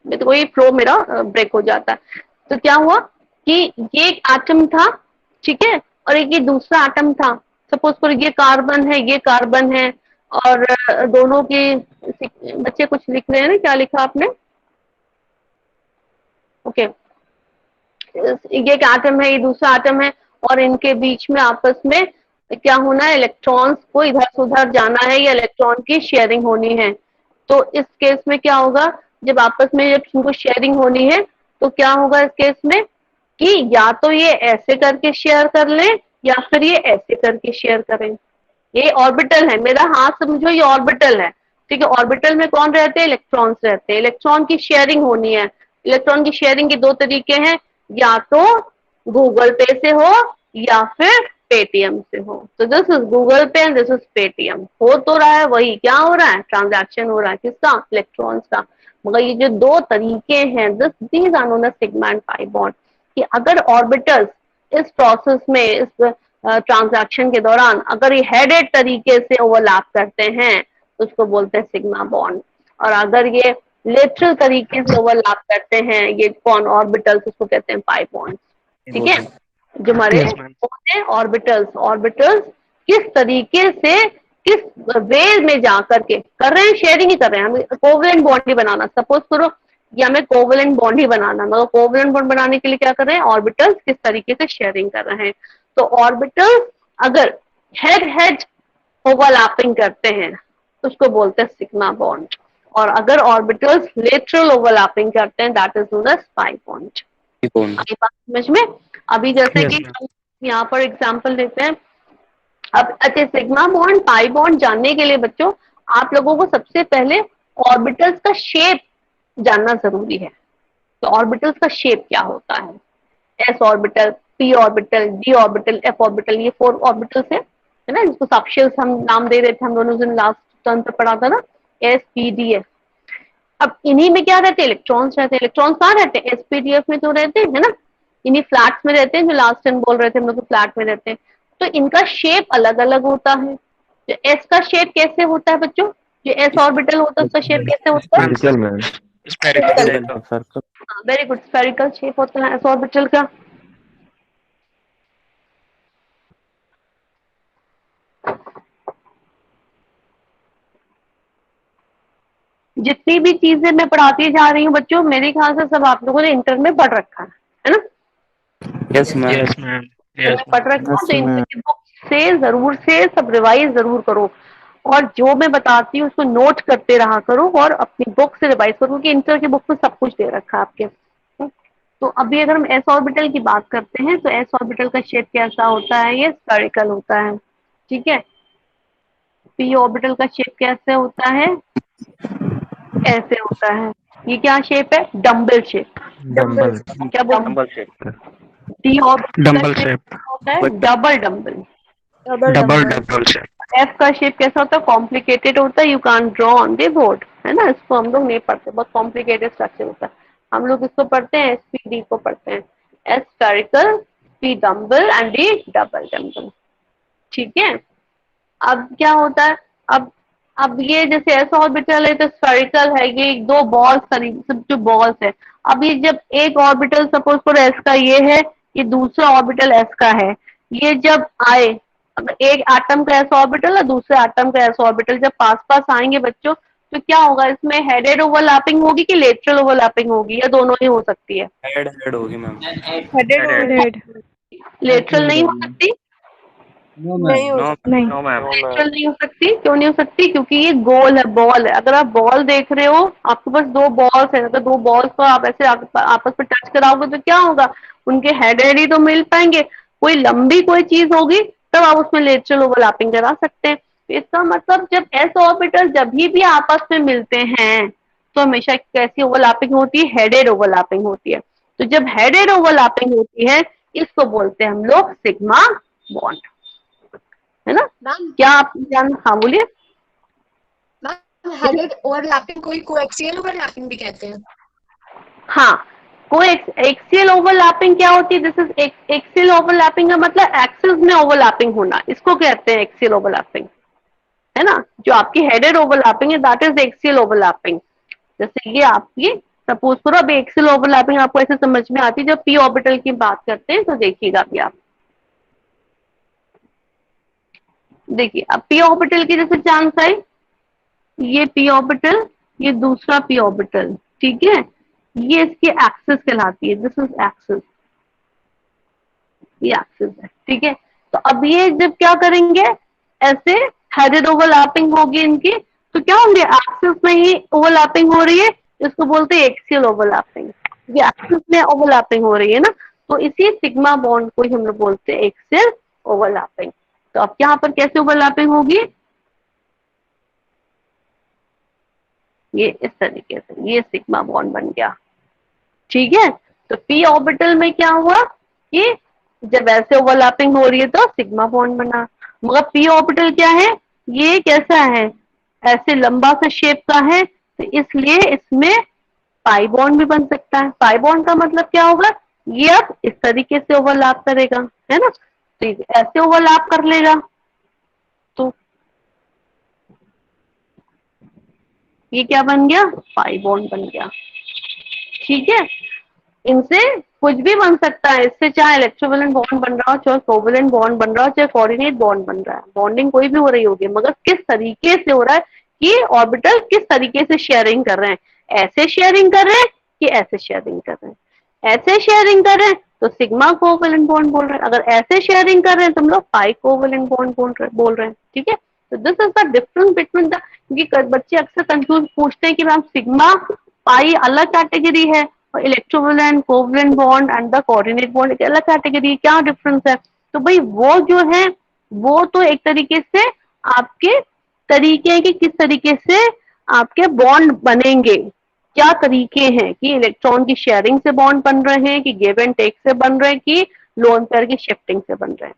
S1: तो वही फ्लो मेरा ब्रेक हो जाता है। तो क्या हुआ कि ये एक एटम था, ठीक है। और एक ये दूसरा एटम था, सपोज करो ये कार्बन है, ये कार्बन है, और दोनों के बच्चे कुछ लिख रहे हैं ना, क्या लिखा आपने? ओके, ये एक एटम है, ये दूसरा एटम है, और इनके बीच में आपस में क्या होना है, इलेक्ट्रॉन्स को इधर से उधर जाना है, या इलेक्ट्रॉन की शेयरिंग होनी है। तो इस केस में क्या होगा, जब आपस में जब इनको शेयरिंग होनी है तो क्या होगा इस केस में कि या तो ये ऐसे करके शेयर कर ले या फिर ये ऐसे करके शेयर करें। ये ऑर्बिटल है, मेरा हाथ समझो ये ऑर्बिटल है, ठीक है। ऑर्बिटल में कौन रहते हैं, इलेक्ट्रॉन्स रहते हैं। इलेक्ट्रॉन की शेयरिंग होनी है। इलेक्ट्रॉन की शेयरिंग के दो तरीके हैं, या तो गूगल पे से हो या फिर पेटीएम से हो। तो दिस इज गूगल पे एंड दिस इज पेटीएम। हो तो रहा है वही, क्या हो रहा है, ट्रांजैक्शन हो रहा है, किसका, इलेक्ट्रॉन्स का। मगर ये जो दो तरीके हैं, these are known as sigma and pi bond, कि अगर ऑर्बिटल्स इस प्रोसेस में, इस ट्रांजैक्शन के दौरान अगर ये हेडेड तरीके से ओवरलैप करते हैं तो उसको बोलते हैं सिग्मा बॉन्ड। और अगर ये लेटरल तरीके से ओवरलैप करते हैं ये कौन, ऑर्बिटल्स, उसको कहते हैं पाई बॉन्ड। ठीक है। जो हमारे ऑर्बिटल्स, ऑर्बिटल्स किस तरीके से, किस वे में जा करके कर रहे हैं, शेयरिंग ही कर रहे हैं। हमें कोवेलेंट बॉन्ड ही बनाना, सपोज करो ये हमें कोवेलेंट बॉन्ड ही बनाना, मगर कोवेलेंट बॉन्ड बनाने के लिए क्या कर रहे हैं, ऑर्बिटल्स किस तरीके से शेयरिंग कर रहे हैं। तो ऑर्बिटल्स अगर हेड हेड ओवरलैपिंग करते हैं तो उसको बोलते हैं सिग्मा बॉन्ड, और अगर ऑर्बिटल्स लेटरल ओवरलैपिंग करते हैं that is known as pi bond. आपकी बात समझ में? अभी जैसे कि हम यहाँ पर एग्जांपल लेते हैं। अब अच्छा, सिग्मा बॉन्ड पाई बॉन्ड जानने के लिए बच्चों आप लोगों को सबसे पहले ऑर्बिटल्स का शेप जानना जरूरी है। तो ऑर्बिटल्स का शेप क्या होता है, S orbital, P orbital, D orbital, F orbital, ये 4 ऑर्बिटल्स है ना, जिसको सबशेल्स हम नाम दे रहे थे, हम दोनों दिन लास्ट टर्म पे पढ़ा था ना, एस पी डी एफ। अब इन्हीं में क्या रहते हैं, इलेक्ट्रॉन्स रहते हैं। इलेक्ट्रॉन्स कहाँ रहते हैं, एसपीडीएफ में तो रहते हैं, है ना, इन्हीं फ्लैट्स में रहते हैं, जो लास्ट टाइम बोल रहे थे हम लोग फ्लैट में रहते हैं। तो इनका शेप अलग अलग होता है। जो एस का शेप कैसे होता है बच्चों, जो एस ऑर्बिटल होता है उसका शेप कैसे होता है, वेरी गुड, स्फेरिकल शेप होता है एस ऑर्बिटल का। जितनी भी चीजें मैं पढ़ाती जा रही हूँ बच्चों, मेरे ख्याल से सब आप लोगों ने इंटर में पढ़ रखा है ना?
S4: यस मैम,
S1: पढ़ रखा हो तो इनकी बुक से जरूर से सब रिवाइज जरूर करो, और जो मैं बताती हूँ उसको नोट करते रहा करो, और अपनी बुक से रिवाइज करो, क्योंकि इंटर की बुक में सब कुछ दे रखा है आपके। तो अभी अगर हम एस ऑर्बिटल की बात करते हैं तो एस ऑर्बिटल का शेप कैसा होता है, ये स्फेरिकल होता है, ठीक है। पी ऑर्बिटल का शेप कैसे होता है, ऐसे होता है। ये क्या शेप है, डम्बल शेप,
S8: डम्बल,
S1: क्या बोलते
S6: dumbbell shape,
S1: D orbital
S2: dumbbell shape,
S1: होता है double dumbbell.
S2: Double double shape.
S1: F का शेप कैसा होता है, कॉम्प्लिकेटेड होता है, you can draw on the board, है ना। इसको हम लोग नहीं पढ़ते, बहुत कॉम्प्लिकेटेड स्ट्रक्चर होता है। हम लोग इसको पढ़ते हैं, एस पी डी को पढ़ते हैं, S spherical, P dumbbell and D double dumbbell, ठीक है। अब क्या होता है, अब ये जैसे एस ऑर्बिटल है तो स्फेरिकल है, ये दो बॉल्स, जो बॉल्स है। अब ये जब एक ऑर्बिटल सपोज करो एस का ये है, ये दूसरा ऑर्बिटल एस का है, ये जब आए, एक एटम का एस ऑर्बिटल और दूसरे एटम का एस ऑर्बिटल जब पास पास आएंगे बच्चों, तो क्या होगा, इसमें हेडेड ओवरलैपिंग होगी कि लेटरल ओवरलैपिंग होगी, या दोनों ही हो सकती है?
S4: हेड होगी मैम।
S1: लेटरल नहीं हो सकती,
S9: नहीं हो
S6: नो मैम,
S1: लेटरल नहीं हो सकती। क्यों नहीं हो सकती, क्योंकि ये गोल है, बॉल है। अगर आप बॉल देख रहे हो, आपके पास दो बॉल्स है, अगर दो बॉल्स को आप ऐसे आपस में टच कराओगे तो क्या होगा, उनके हेड हेड ही तो मिल पाएंगे। कोई लंबी कोई चीज होगी तब आप उसमें लेटरल ओवरलैपिंग करा सकते हैं। तो इसका मतलब जब एस ऑर्बिटल जब भी आपस में मिलते हैं तो हमेशा कैसी ओवरलैपिंग होती है, हेडेड ओवरलैपिंग होती है। तो जब हेडेड ओवरलैपिंग होती है इसको बोलते हैं हम लोग सिग्मा बॉन्ड, है ना।
S3: मैम,
S1: क्या आप जान, हाँ बोलिए।
S3: हेडेड ओवरलैपिंग कोई कोएक्सियल ओवरलैपिंग भी कहते हैं।
S1: हाँ, कोई एक्सियल ओवरलैपिंग क्या होती है, दिस इज एक्सियल ओवरलैपिंग का मतलब एक्सिस में ओवरलैपिंग होना, इसको कहते हैं एक्सियल ओवरलैपिंग, है ना। जो आपकी हेडेड ओवरलैपिंग है दैट इज एक्सियल ओवरलैपिंग। जैसे ये आपकी सपोज करो, अब एक्सियल ओवरलैपिंग आपको ऐसे समझ में आती है जब पी ऑर्बिटल की बात करते हैं, तो देखिएगा अभी आप, देखिए अब पी ऑर्बिटल की जैसे चांस आई, ये पी ऑर्बिटल, ये दूसरा पी ऑर्बिटल, ठीक है, ये इसकी एक्सिस कहलाती है, दिस इज एक्सिस, ये एक्सिस है, ठीक है। तो अब ये जब क्या करेंगे, ऐसे हेडेड ओवरलैपिंग होगी इनकी, तो क्या होंगे, एक्सिस में ही ओवरलैपिंग हो रही है, इसको बोलते हैं एक्सियल ओवरलैपिंग, ये एक्सिस में ओवरलैपिंग हो रही है ना, तो इसी सिग्मा बॉन्ड को ही हम लोग बोलते हैं एक्सियल ओवरलैपिंग। तो अब यहाँ पर कैसे ओवरलैपिंग होगी, ये इस तरीके से, ये सिग्मा बॉन्ड बन गया, ठीक है। तो पी ऑर्बिटल में क्या हुआ कि जब ऐसे ओवरलैपिंग हो रही है तो सिग्मा बॉन्ड बना, मगर पी ऑर्बिटल क्या है, ये कैसा है, ऐसे लंबा सा शेप का है, तो इसलिए इसमें पाई बॉन्ड भी बन सकता है। पाई बॉन्ड का मतलब क्या होगा, ये अब इस तरीके से ओवरलैप करेगा, है ना, तो ये ऐसे ओवरलैप कर लेगा, तो ये क्या बन गया, पाई बॉन्ड बन गया, ठीक है। इनसे कुछ भी बन सकता है, इससे चाहे इलेक्ट्रोवैलेंट बॉन्ड बन रहा हो, चाहे कोवैलेंट बॉन्ड बन रहा हो, चाहे कोऑर्डिनेट बॉन्ड बन रहा है, बॉन्डिंग कोई भी हो रही होगी, मगर किस तरीके से हो रहा है कि ऑर्बिटल किस तरीके से शेयरिंग कर रहे हैं, ऐसे शेयरिंग कर रहे हैं कि ऐसे शेयरिंग कर रहे हैं। ऐसे शेयरिंग कर रहे हैं तो सिग्मा कोवैलेंट बॉन्ड बोल रहे हैं, अगर ऐसे शेयरिंग कर रहे हैं तो हम लोग पाई कोवैलेंट बॉन्ड बोल रहे हैं, ठीक है। तो this is the difference between the, क्योंकि बच्चे अक्सर कंफ्यूज पूछते हैं कि मैम सिग्मा पाई अलग कैटेगरी है और electrovalent covalent bond and the coordinate bond एक अलग कैटेगरी, क्या डिफरेंस है। तो भाई वो जो है वो तो एक तरीके से आपके तरीके हैं कि किस तरीके से आपके बॉन्ड बनेंगे, क्या तरीके हैं कि इलेक्ट्रॉन की शेयरिंग से बॉन्ड बन रहे हैं, कि गिव एंड टेक से बन रहे हैं, कि लोन पेयर की शिफ्टिंग से बन रहे हैं।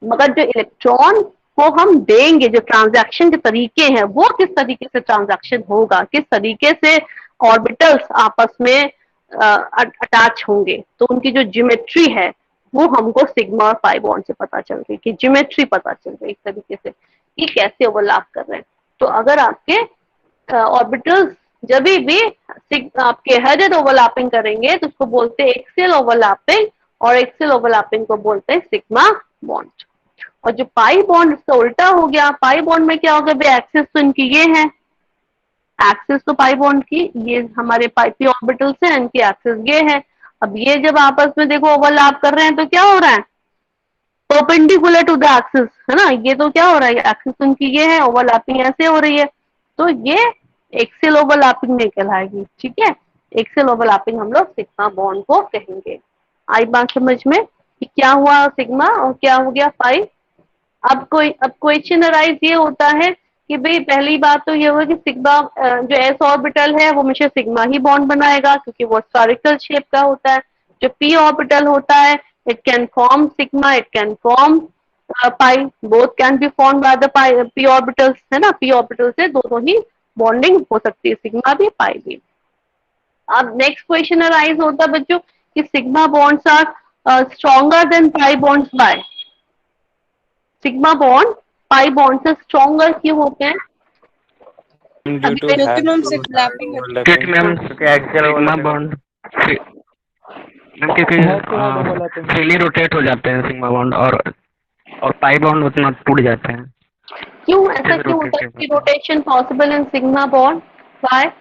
S1: मगर जो इलेक्ट्रॉन को हम देंगे, जो ट्रांजैक्शन के तरीके हैं, वो किस तरीके से ट्रांजैक्शन होगा, किस तरीके से ऑर्बिटल्स आपस में अटैच होंगे, तो उनकी जो ज्योमेट्री है वो हमको सिग्मा और पाई बॉन्ड से पता चल रही, कि ज्योमेट्री पता चल रही एक तरीके से कि कैसे ओवरलैप कर रहे हैं। तो अगर आपके ऑर्बिटल्स जब भी आपके हेडेड ओवरलैपिंग करेंगे तो उसको बोलते हैं एक्सियल ओवरलैपिंग, और एक्सियल ओवरलैपिंग को बोलते हैं सिग्मा बॉन्ड। और जो पाई बॉन्ड इसका उल्टा हो गया, पाई बॉन्ड में क्या होगा, भाई एक्सिस तो इनकी ये है, एक्सिस तो पाई बॉन्ड की ये हमारे पी ऑर्बिटल्स हैं, इनकी एक्सिस ये है। अब ये जब आपस में देखो ओवरलैप कर रहे हैं तो क्या हो रहा है, परपेंडिकुलर टू द एक्सिस, है ना, ये तो क्या हो रहा है, एक्सिस उनकी ये है, ओवरलैपिंग ऐसे हो रही है, तो ये एक्सियल ओवरलैपिंग नहीं कहलाएगी, ठीक है। एक्सियल ओवरलैपिंग हम लोग सिग्मा बॉन्ड को कहेंगे। आई बात समझ में कि क्या हुआ सिग्मा और क्या हो गया पाई। अब क्वेश्चन अराइज ये होता है कि भाई पहली बात तो ये हुआ कि सिग्मा जो एस ऑर्बिटल है वो हमेशा सिग्मा ही बॉन्ड बनाएगा क्योंकि वो स्फेरिकल शेप का होता है। जो पी ऑर्बिटल होता है it can form sigma, it can form pi, both can be form by the P orbitals, है ना, पी ऑर्बिटल से दोनों ही बॉन्डिंग हो सकती है, सिग्मा भी पाई भी। अब नेक्स्ट क्वेश्चन अराइज होता है बच्चों कि sigma bonds are stronger than pi bonds by, sigma bond pi bond से स्ट्रॉन्गर क्यों होते हैं?
S9: क्योंकि मैम सिग्नैपिंग
S2: क्योंकि ma'am sigma bond freely rotate हो जाते हैं सिग्मा बॉन्ड, और पाई बॉन्ड उतना टूट जाते हैं।
S1: क्यों ऐसा क्यों होता है कि rotation possible in sigma bond, why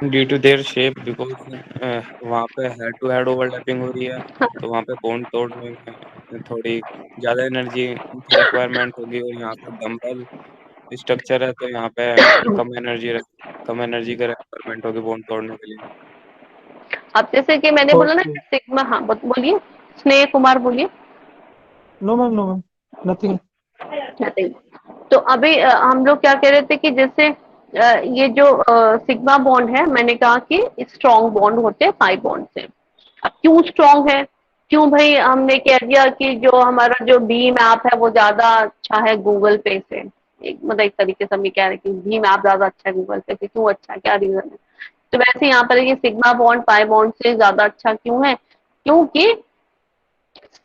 S4: due to their shape, because वहाँ पे हेड टू हेड ओवरलैपिंग हो रही है तो वहाँ पे बॉन्ड तोड़ने में थोड़ी ज्यादा एनर्जी की रिक्वायरमेंट होगी, और यहाँ पे डंबल स्ट्रक्चर है तो यहाँ पे कम एनर्जी का रिक्वायरमेंट होगी बॉन्ड तोड़ने के लिए।
S1: अब जैसे कि मैंने बोला ना सिग्मा, हाँ बोलिए स्नेह कुमार बोलिए।
S10: No ma'am nothing.
S1: तो अभी हम लोग क्या कह रहे थे कि जैसे ये जो सिग्मा बॉन्ड है मैंने कहा कि स्ट्रॉन्ग बॉन्ड होते हैं पाई बॉन्ड से। अब क्यों स्ट्रॉन्ग है, क्यों भाई हमने कह दिया कि जो हमारा जो भीम ऐप है वो ज्यादा अच्छा है गूगल पे से, मतलब एक तरीके से हम ये कह रहे हैं कि भीम ऐप ज्यादा अच्छा है गूगल पे से, क्यों अच्छा है, क्या रीजन है? तो वैसे यहाँ पर ये सिग्मा बॉन्ड पाई बॉन्ड से ज्यादा अच्छा क्यों है, क्योंकि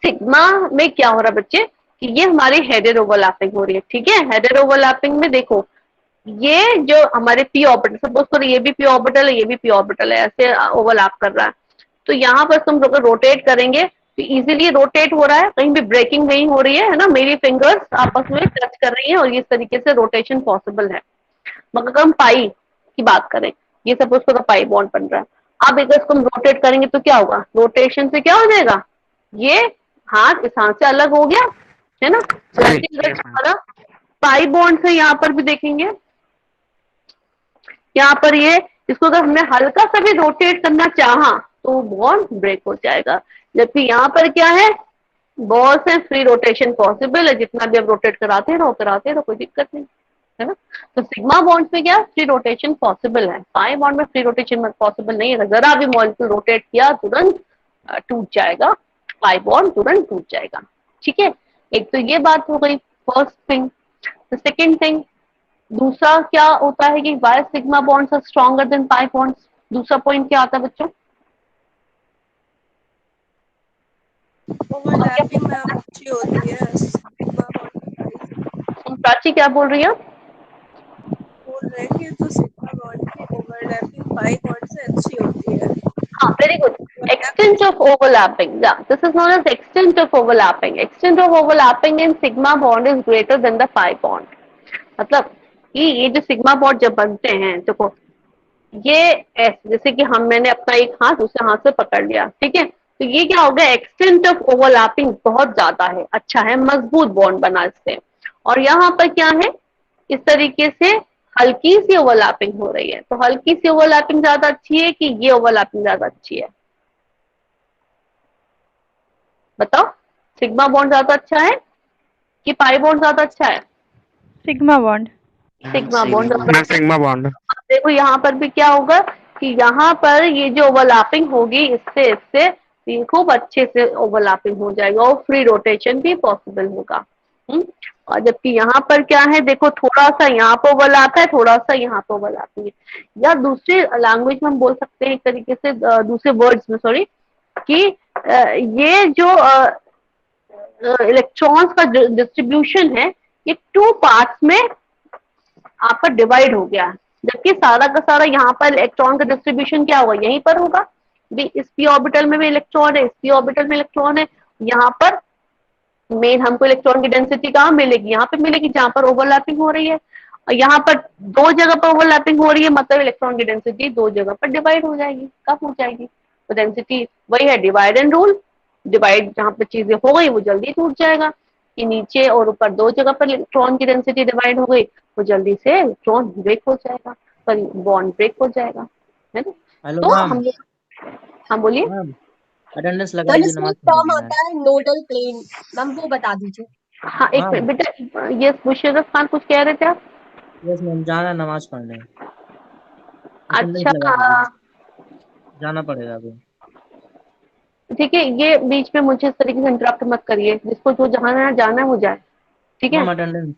S1: सिग्मा में क्या हो रहा है बच्चे कि ये हमारी हेडेड ओवरलैपिंग हो रही है, ठीक है। हेडेड ओवरलैपिंग में देखो ये जो हमारे पी ऑर्बिटल, सपोज करो ये भी पी ऑर्बिटल है, ये भी पी ऑर्बिटल है, ऐसे ओवरलैप कर रहा है, तो यहाँ पर तुम रोटेट करेंगे तो इजीली रोटेट हो रहा है, कहीं भी ब्रेकिंग नहीं हो रही है ना, मेरी फिंगर्स आपस में टच कर रही है और इस तरीके से रोटेशन पॉसिबल है। मगर अगर हम पाई की बात करें, ये सपोज करो पाई बॉन्ड बन रहा है, अब अगर इसको हम रोटेट करेंगे तो क्या होगा, रोटेशन से क्या हो जाएगा, ये हाथ इस हाथ से अलग हो गया है ना। हमारा पाई बॉन्ड से यहाँ पर भी देखेंगे, यहाँ पर ये इसको अगर हमने हल्का सा भी रोटेट करना चाहा तो बॉन्ड ब्रेक हो जाएगा। जबकि यहाँ पर क्या है, बहुत से फ्री रोटेशन पॉसिबल है, जितना भी आप रोटेट कराते रहो कोई दिक्कत नहीं है ना। तो सिग्मा बॉन्ड में क्या फ्री रोटेशन पॉसिबल है, पाई बॉन्ड में फ्री रोटेशन पॉसिबल नहीं है। जरा भी मॉलिक्यूल रोटेट किया तुरंत टूट जाएगा, पाई बॉन्ड तुरंत टूट जाएगा। ठीक है, एक तो ये बात हो गई फर्स्ट थिंग। सेकेंड थिंग, दूसरा क्या होता है कि why sigma bonds are stronger than pi bonds. दूसरा पॉइंट क्या आता है बच्चों,
S9: ओवरलैपिंग मैम अच्छी होती है सिग्मा बॉन्ड की।
S1: प्राची क्या बोल रही है,
S9: बोल रहे हैं कि तो सिग्मा बॉन्ड की ओवरलैपिंग पाई बॉन्ड से अच्छी होती है।
S1: हाँ, very good, extent of overlapping, yeah, this is known as extent of overlapping. Extent of overlapping in sigma bond is greater than the pi bond. मतलब कि ये जो सिग्मा बॉन्ड जब बनते हैं, देखो ये जैसे कि मैंने अपना एक हाथ दूसरे हाथ से पकड़ लिया, ठीक है, तो ये क्या हो गया, एक्सटेंट ऑफ ओवरलैपिंग बहुत ज्यादा है, अच्छा है, मजबूत बॉन्ड बना इससे। और यहाँ पर क्या है, इस तरीके से हल्की सी ओवरलैपिंग हो रही है। तो हल्की सी ओवरलैपिंग ज्यादा अच्छी है कि ये ओवरलैपिंग ज्यादा अच्छी है, बताओ, सिग्मा बॉन्ड ज्यादा अच्छा है कि पाई बॉन्ड ज्यादा अच्छा है?
S5: Sigma bond.
S1: सिग्मा बॉन्ड ज्यादा।
S2: Sigma bond.
S1: देखो यहाँ पर भी क्या होगा कि यहाँ पर ये जो ओवरलैपिंग होगी इससे ये खूब अच्छे से ओवरलैपिंग हो जाएगा और फ्री रोटेशन भी पॉसिबल होगा। और जबकि यहाँ पर क्या है, देखो थोड़ा सा यहाँ पर ओवरलैप है, थोड़ा सा यहाँ पर ओवरलैपिंग है। या दूसरे लैंग्वेज में हम बोल सकते हैं एक तरीके से, दूसरे वर्ड्स में सॉरी, कि ये जो इलेक्ट्रॉन्स का डिस्ट्रीब्यूशन है ये 2 पार्ट्स में आपका डिवाइड हो गया, जबकि सारा का सारा यहाँ पर इलेक्ट्रॉन का डिस्ट्रीब्यूशन क्या होगा, यहीं पर होगा। इस पी ऑर्बिटल में भी इलेक्ट्रॉन है, इस पी ऑर्बिटल में इलेक्ट्रॉन है, यहाँ पर मेन हमको इलेक्ट्रॉन की डेंसिटी कहाँ मिलेगी, यहाँ पे मिलेगी जहाँ पर ओवरलैपिंग हो रही है। और यहाँ पर 2 जगह पर ओवरलैपिंग हो रही है, मतलब इलेक्ट्रॉन की डेंसिटी 2 जगह पर डिवाइड हो जाएगी, कब हो जाएगी, तो डेंसिटी वही है, डिवाइड एंड रूल, डिवाइड जहाँ पर चीजें हो गई वो जल्दी टूट जाएगा, कि नीचे और ऊपर 2 जगह पर इलेक्ट्रॉन की डेंसिटी डिवाइड हो गई तो जल्दी से इलेक्ट्रॉन ब्रेक हो जाएगा, सॉरी बॉन्ड ब्रेक हो जाएगा, है ना।
S11: हेलो
S1: तो
S11: मैम।
S1: हम, हाँ बोलिए।
S11: अटेंडेंस लगा
S3: मैम
S11: दीजिए,
S3: इसमें
S11: नमाज
S3: टर्म
S11: पढ़नी
S3: आता है नोडल प्लेन, मैम वो बता दीजिए।
S1: हाँ एक मिनट बेटा, ये मुशर्रफ खान कुछ कह रहे थे आप?
S11: यस मैम, जाना नमाज पढ़ने। अटेंडेंस
S1: अच्छा
S11: लगा दीजिए, जाना पड़ेगा अभी।
S1: ठीक है, ये बीच में मुझे इस तरीके से इंटरप्ट मत करिए, जिसको जो जहाँ जाना है वो जाए, ठीक है।
S11: Ma'am attendance.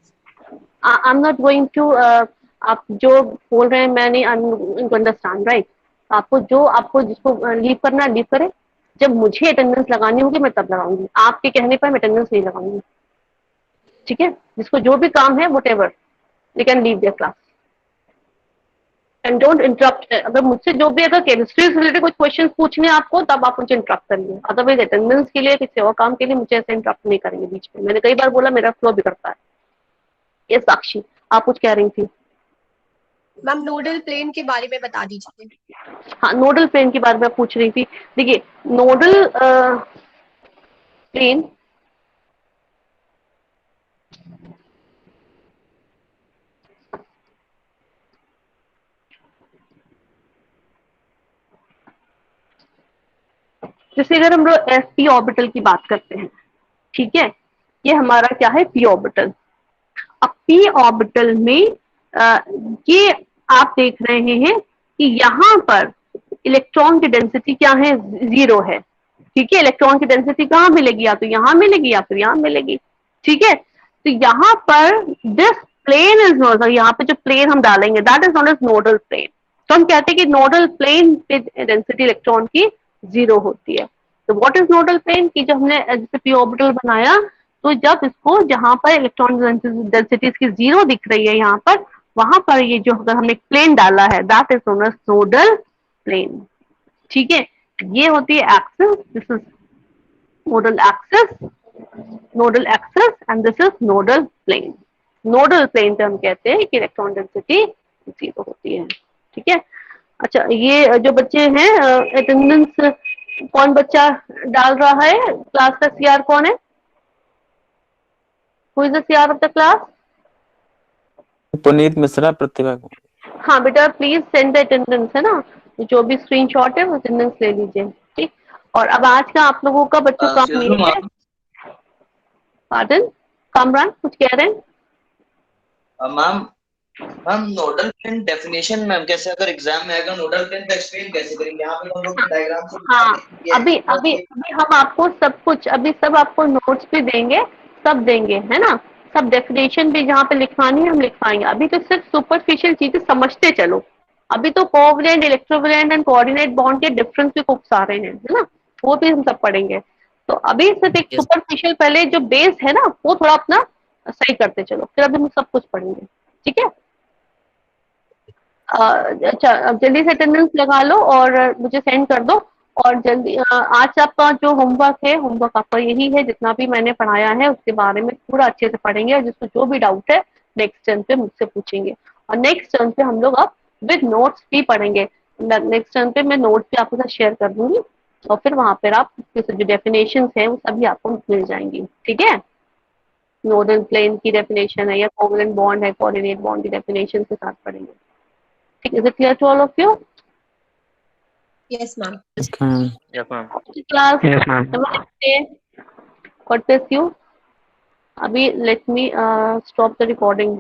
S1: I am not going to, आप जो बोल रहे हैं मैं नहीं अंडरस्टैंड, राइट। आपको जिसको लीव करना है लीव करे, जब मुझे अटेंडेंस लगानी होगी मैं तब लगाऊंगी, आपके कहने पर मैं अटेंडेंस नहीं लगाऊंगी, ठीक है। जिसको जो भी काम है whatever they can leave their class and don't interrupt. अगर मुझसे जो भी, अगर केमिस्ट्री से रिलेटेड कुछ क्वेश्चन पूछने आपको तब आप मुझे इंटरप्ट करिए, अदरवाइज अटेंडेंस के लिए किसी और काम के लिए मुझे ऐसे इंटरप्ट नहीं करेंगे बीच में। मैंने कई बार बोला मेरा फ्लो बिगड़ता है। ये साक्षी आप कुछ कह रही थी?
S3: मैम नोडल प्लेन के बारे में बता दीजिए।
S1: हाँ, नोडल प्लेन के बारे में पूछ रही थी। देखिए नोडल प्लेन जैसे अगर हम लोग एस पी ऑर्बिटल की बात करते हैं, ठीक है, ये हमारा क्या है पी ऑर्बिटल। अब पी ऑर्बिटल में ये आप देख रहे हैं कि यहाँ पर इलेक्ट्रॉन की डेंसिटी क्या है, 0 है, ठीक है। इलेक्ट्रॉन की डेंसिटी कहाँ मिलेगी, या तो यहाँ मिलेगी या फिर यहाँ मिलेगी, ठीक है। तो यहाँ पर दिस प्लेन इज नोडल, यहाँ पे जो प्लेन हम डालेंगे that is not as nodal plane. तो हम कहते हैं कि नोडल प्लेन पे डेंसिटी इलेक्ट्रॉन की 0 होती है। तो व्हाट इज नोडल प्लेन की, जब हमने जैसे पी ऑर्बिटल बनाया तो जब इसको जहां पर इलेक्ट्रॉन डेंसिटी इसकी 0 दिख रही है यहाँ पर, वहां पर ये जो अगर हमने प्लेन डाला है that is known as nodal plane, ठीक है। ये होती है axis, this is nodal axis and this is nodal plane. Nodal plane पे हम कहते हैं कि इलेक्ट्रॉन डेंसिटी 0 होती है। ठीक है, अच्छा ये जो बच्चे हैं अटेंडेंस कौन बच्चा डाल रहा है, क्लास का सीआर कौन है? Who is the CR of the class?
S4: Puneet Mishra Pratibha.
S1: हाँ बेटा प्लीज सेंड द अटेंडेंस, है ना, जो भी स्क्रीनशॉट है वो अटेंडेंस ले लीजिए। ठीक, और अब आज का आप लोगों का बच्चों काम ये है, पार्डन कामरान कुछ कह रहे हैं?
S12: Ma'am nodal plane definition ma'am कैसे, अगर एग्जाम में आएगा नोडल प्लेन का एक्सप्लेन कैसे करेंगे? यहाँ पे हम लोग डायग्राम से
S1: हाँ अभी हम आपको सब कुछ अभी सब आपको नोट्स भी देंगे, सब देंगे, है ना, सब डेफिनेशन भी जहाँ पे लिखवानी है हम लिखवाएंगे। अभी तो सिर्फ सुपरफिशियल चीजें समझते चलो, अभी तो कोवलेंट, इलेक्ट्रोवलेंट एंड कोऑर्डिनेट बॉन्ड के डिफरेंस भी खूब सारे हैं, है ना, वो भी हम सब पढ़ेंगे। तो अभी सिर्फ एक सुपरफिशियल पहले जो बेस है ना वो थोड़ा अपना सही करते चलो, फिर अभी हम सब कुछ पढ़ेंगे। ठीक है, अच्छा अब जल्दी से अटेंडेंस लगा लो और मुझे सेंड कर दो। और जल्दी आज आपका जो होमवर्क है, होमवर्क आपका यही है, जितना भी मैंने पढ़ाया है उसके बारे में पूरा अच्छे से पढ़ेंगे और जिसको जो भी डाउट है नेक्स्ट टर्न पे मुझसे पूछेंगे। और नेक्स्ट टर्न पे हम लोग अब विद नोट्स भी पढ़ेंगे। नेक्स्ट टर्न पे मैं नोट्स भी आपके साथ शेयर कर दूंगी और फिर वहां पर आप जो डेफिनेशन है वो सभी आपको मिल जाएंगी। ठीक है, नोडल प्लेन की डेफिनेशन है या कोवलेंट बॉन्ड है, कोऑर्डिनेट बॉन्ड की डेफिनेशन के साथ पढ़ेंगे। ठीक, is it clear to all of you?
S3: Yes, ma'am.
S6: Yes, ma'am.
S1: Class.
S2: Yes, ma'am.
S1: God bless you. Abhi let me stop the recording.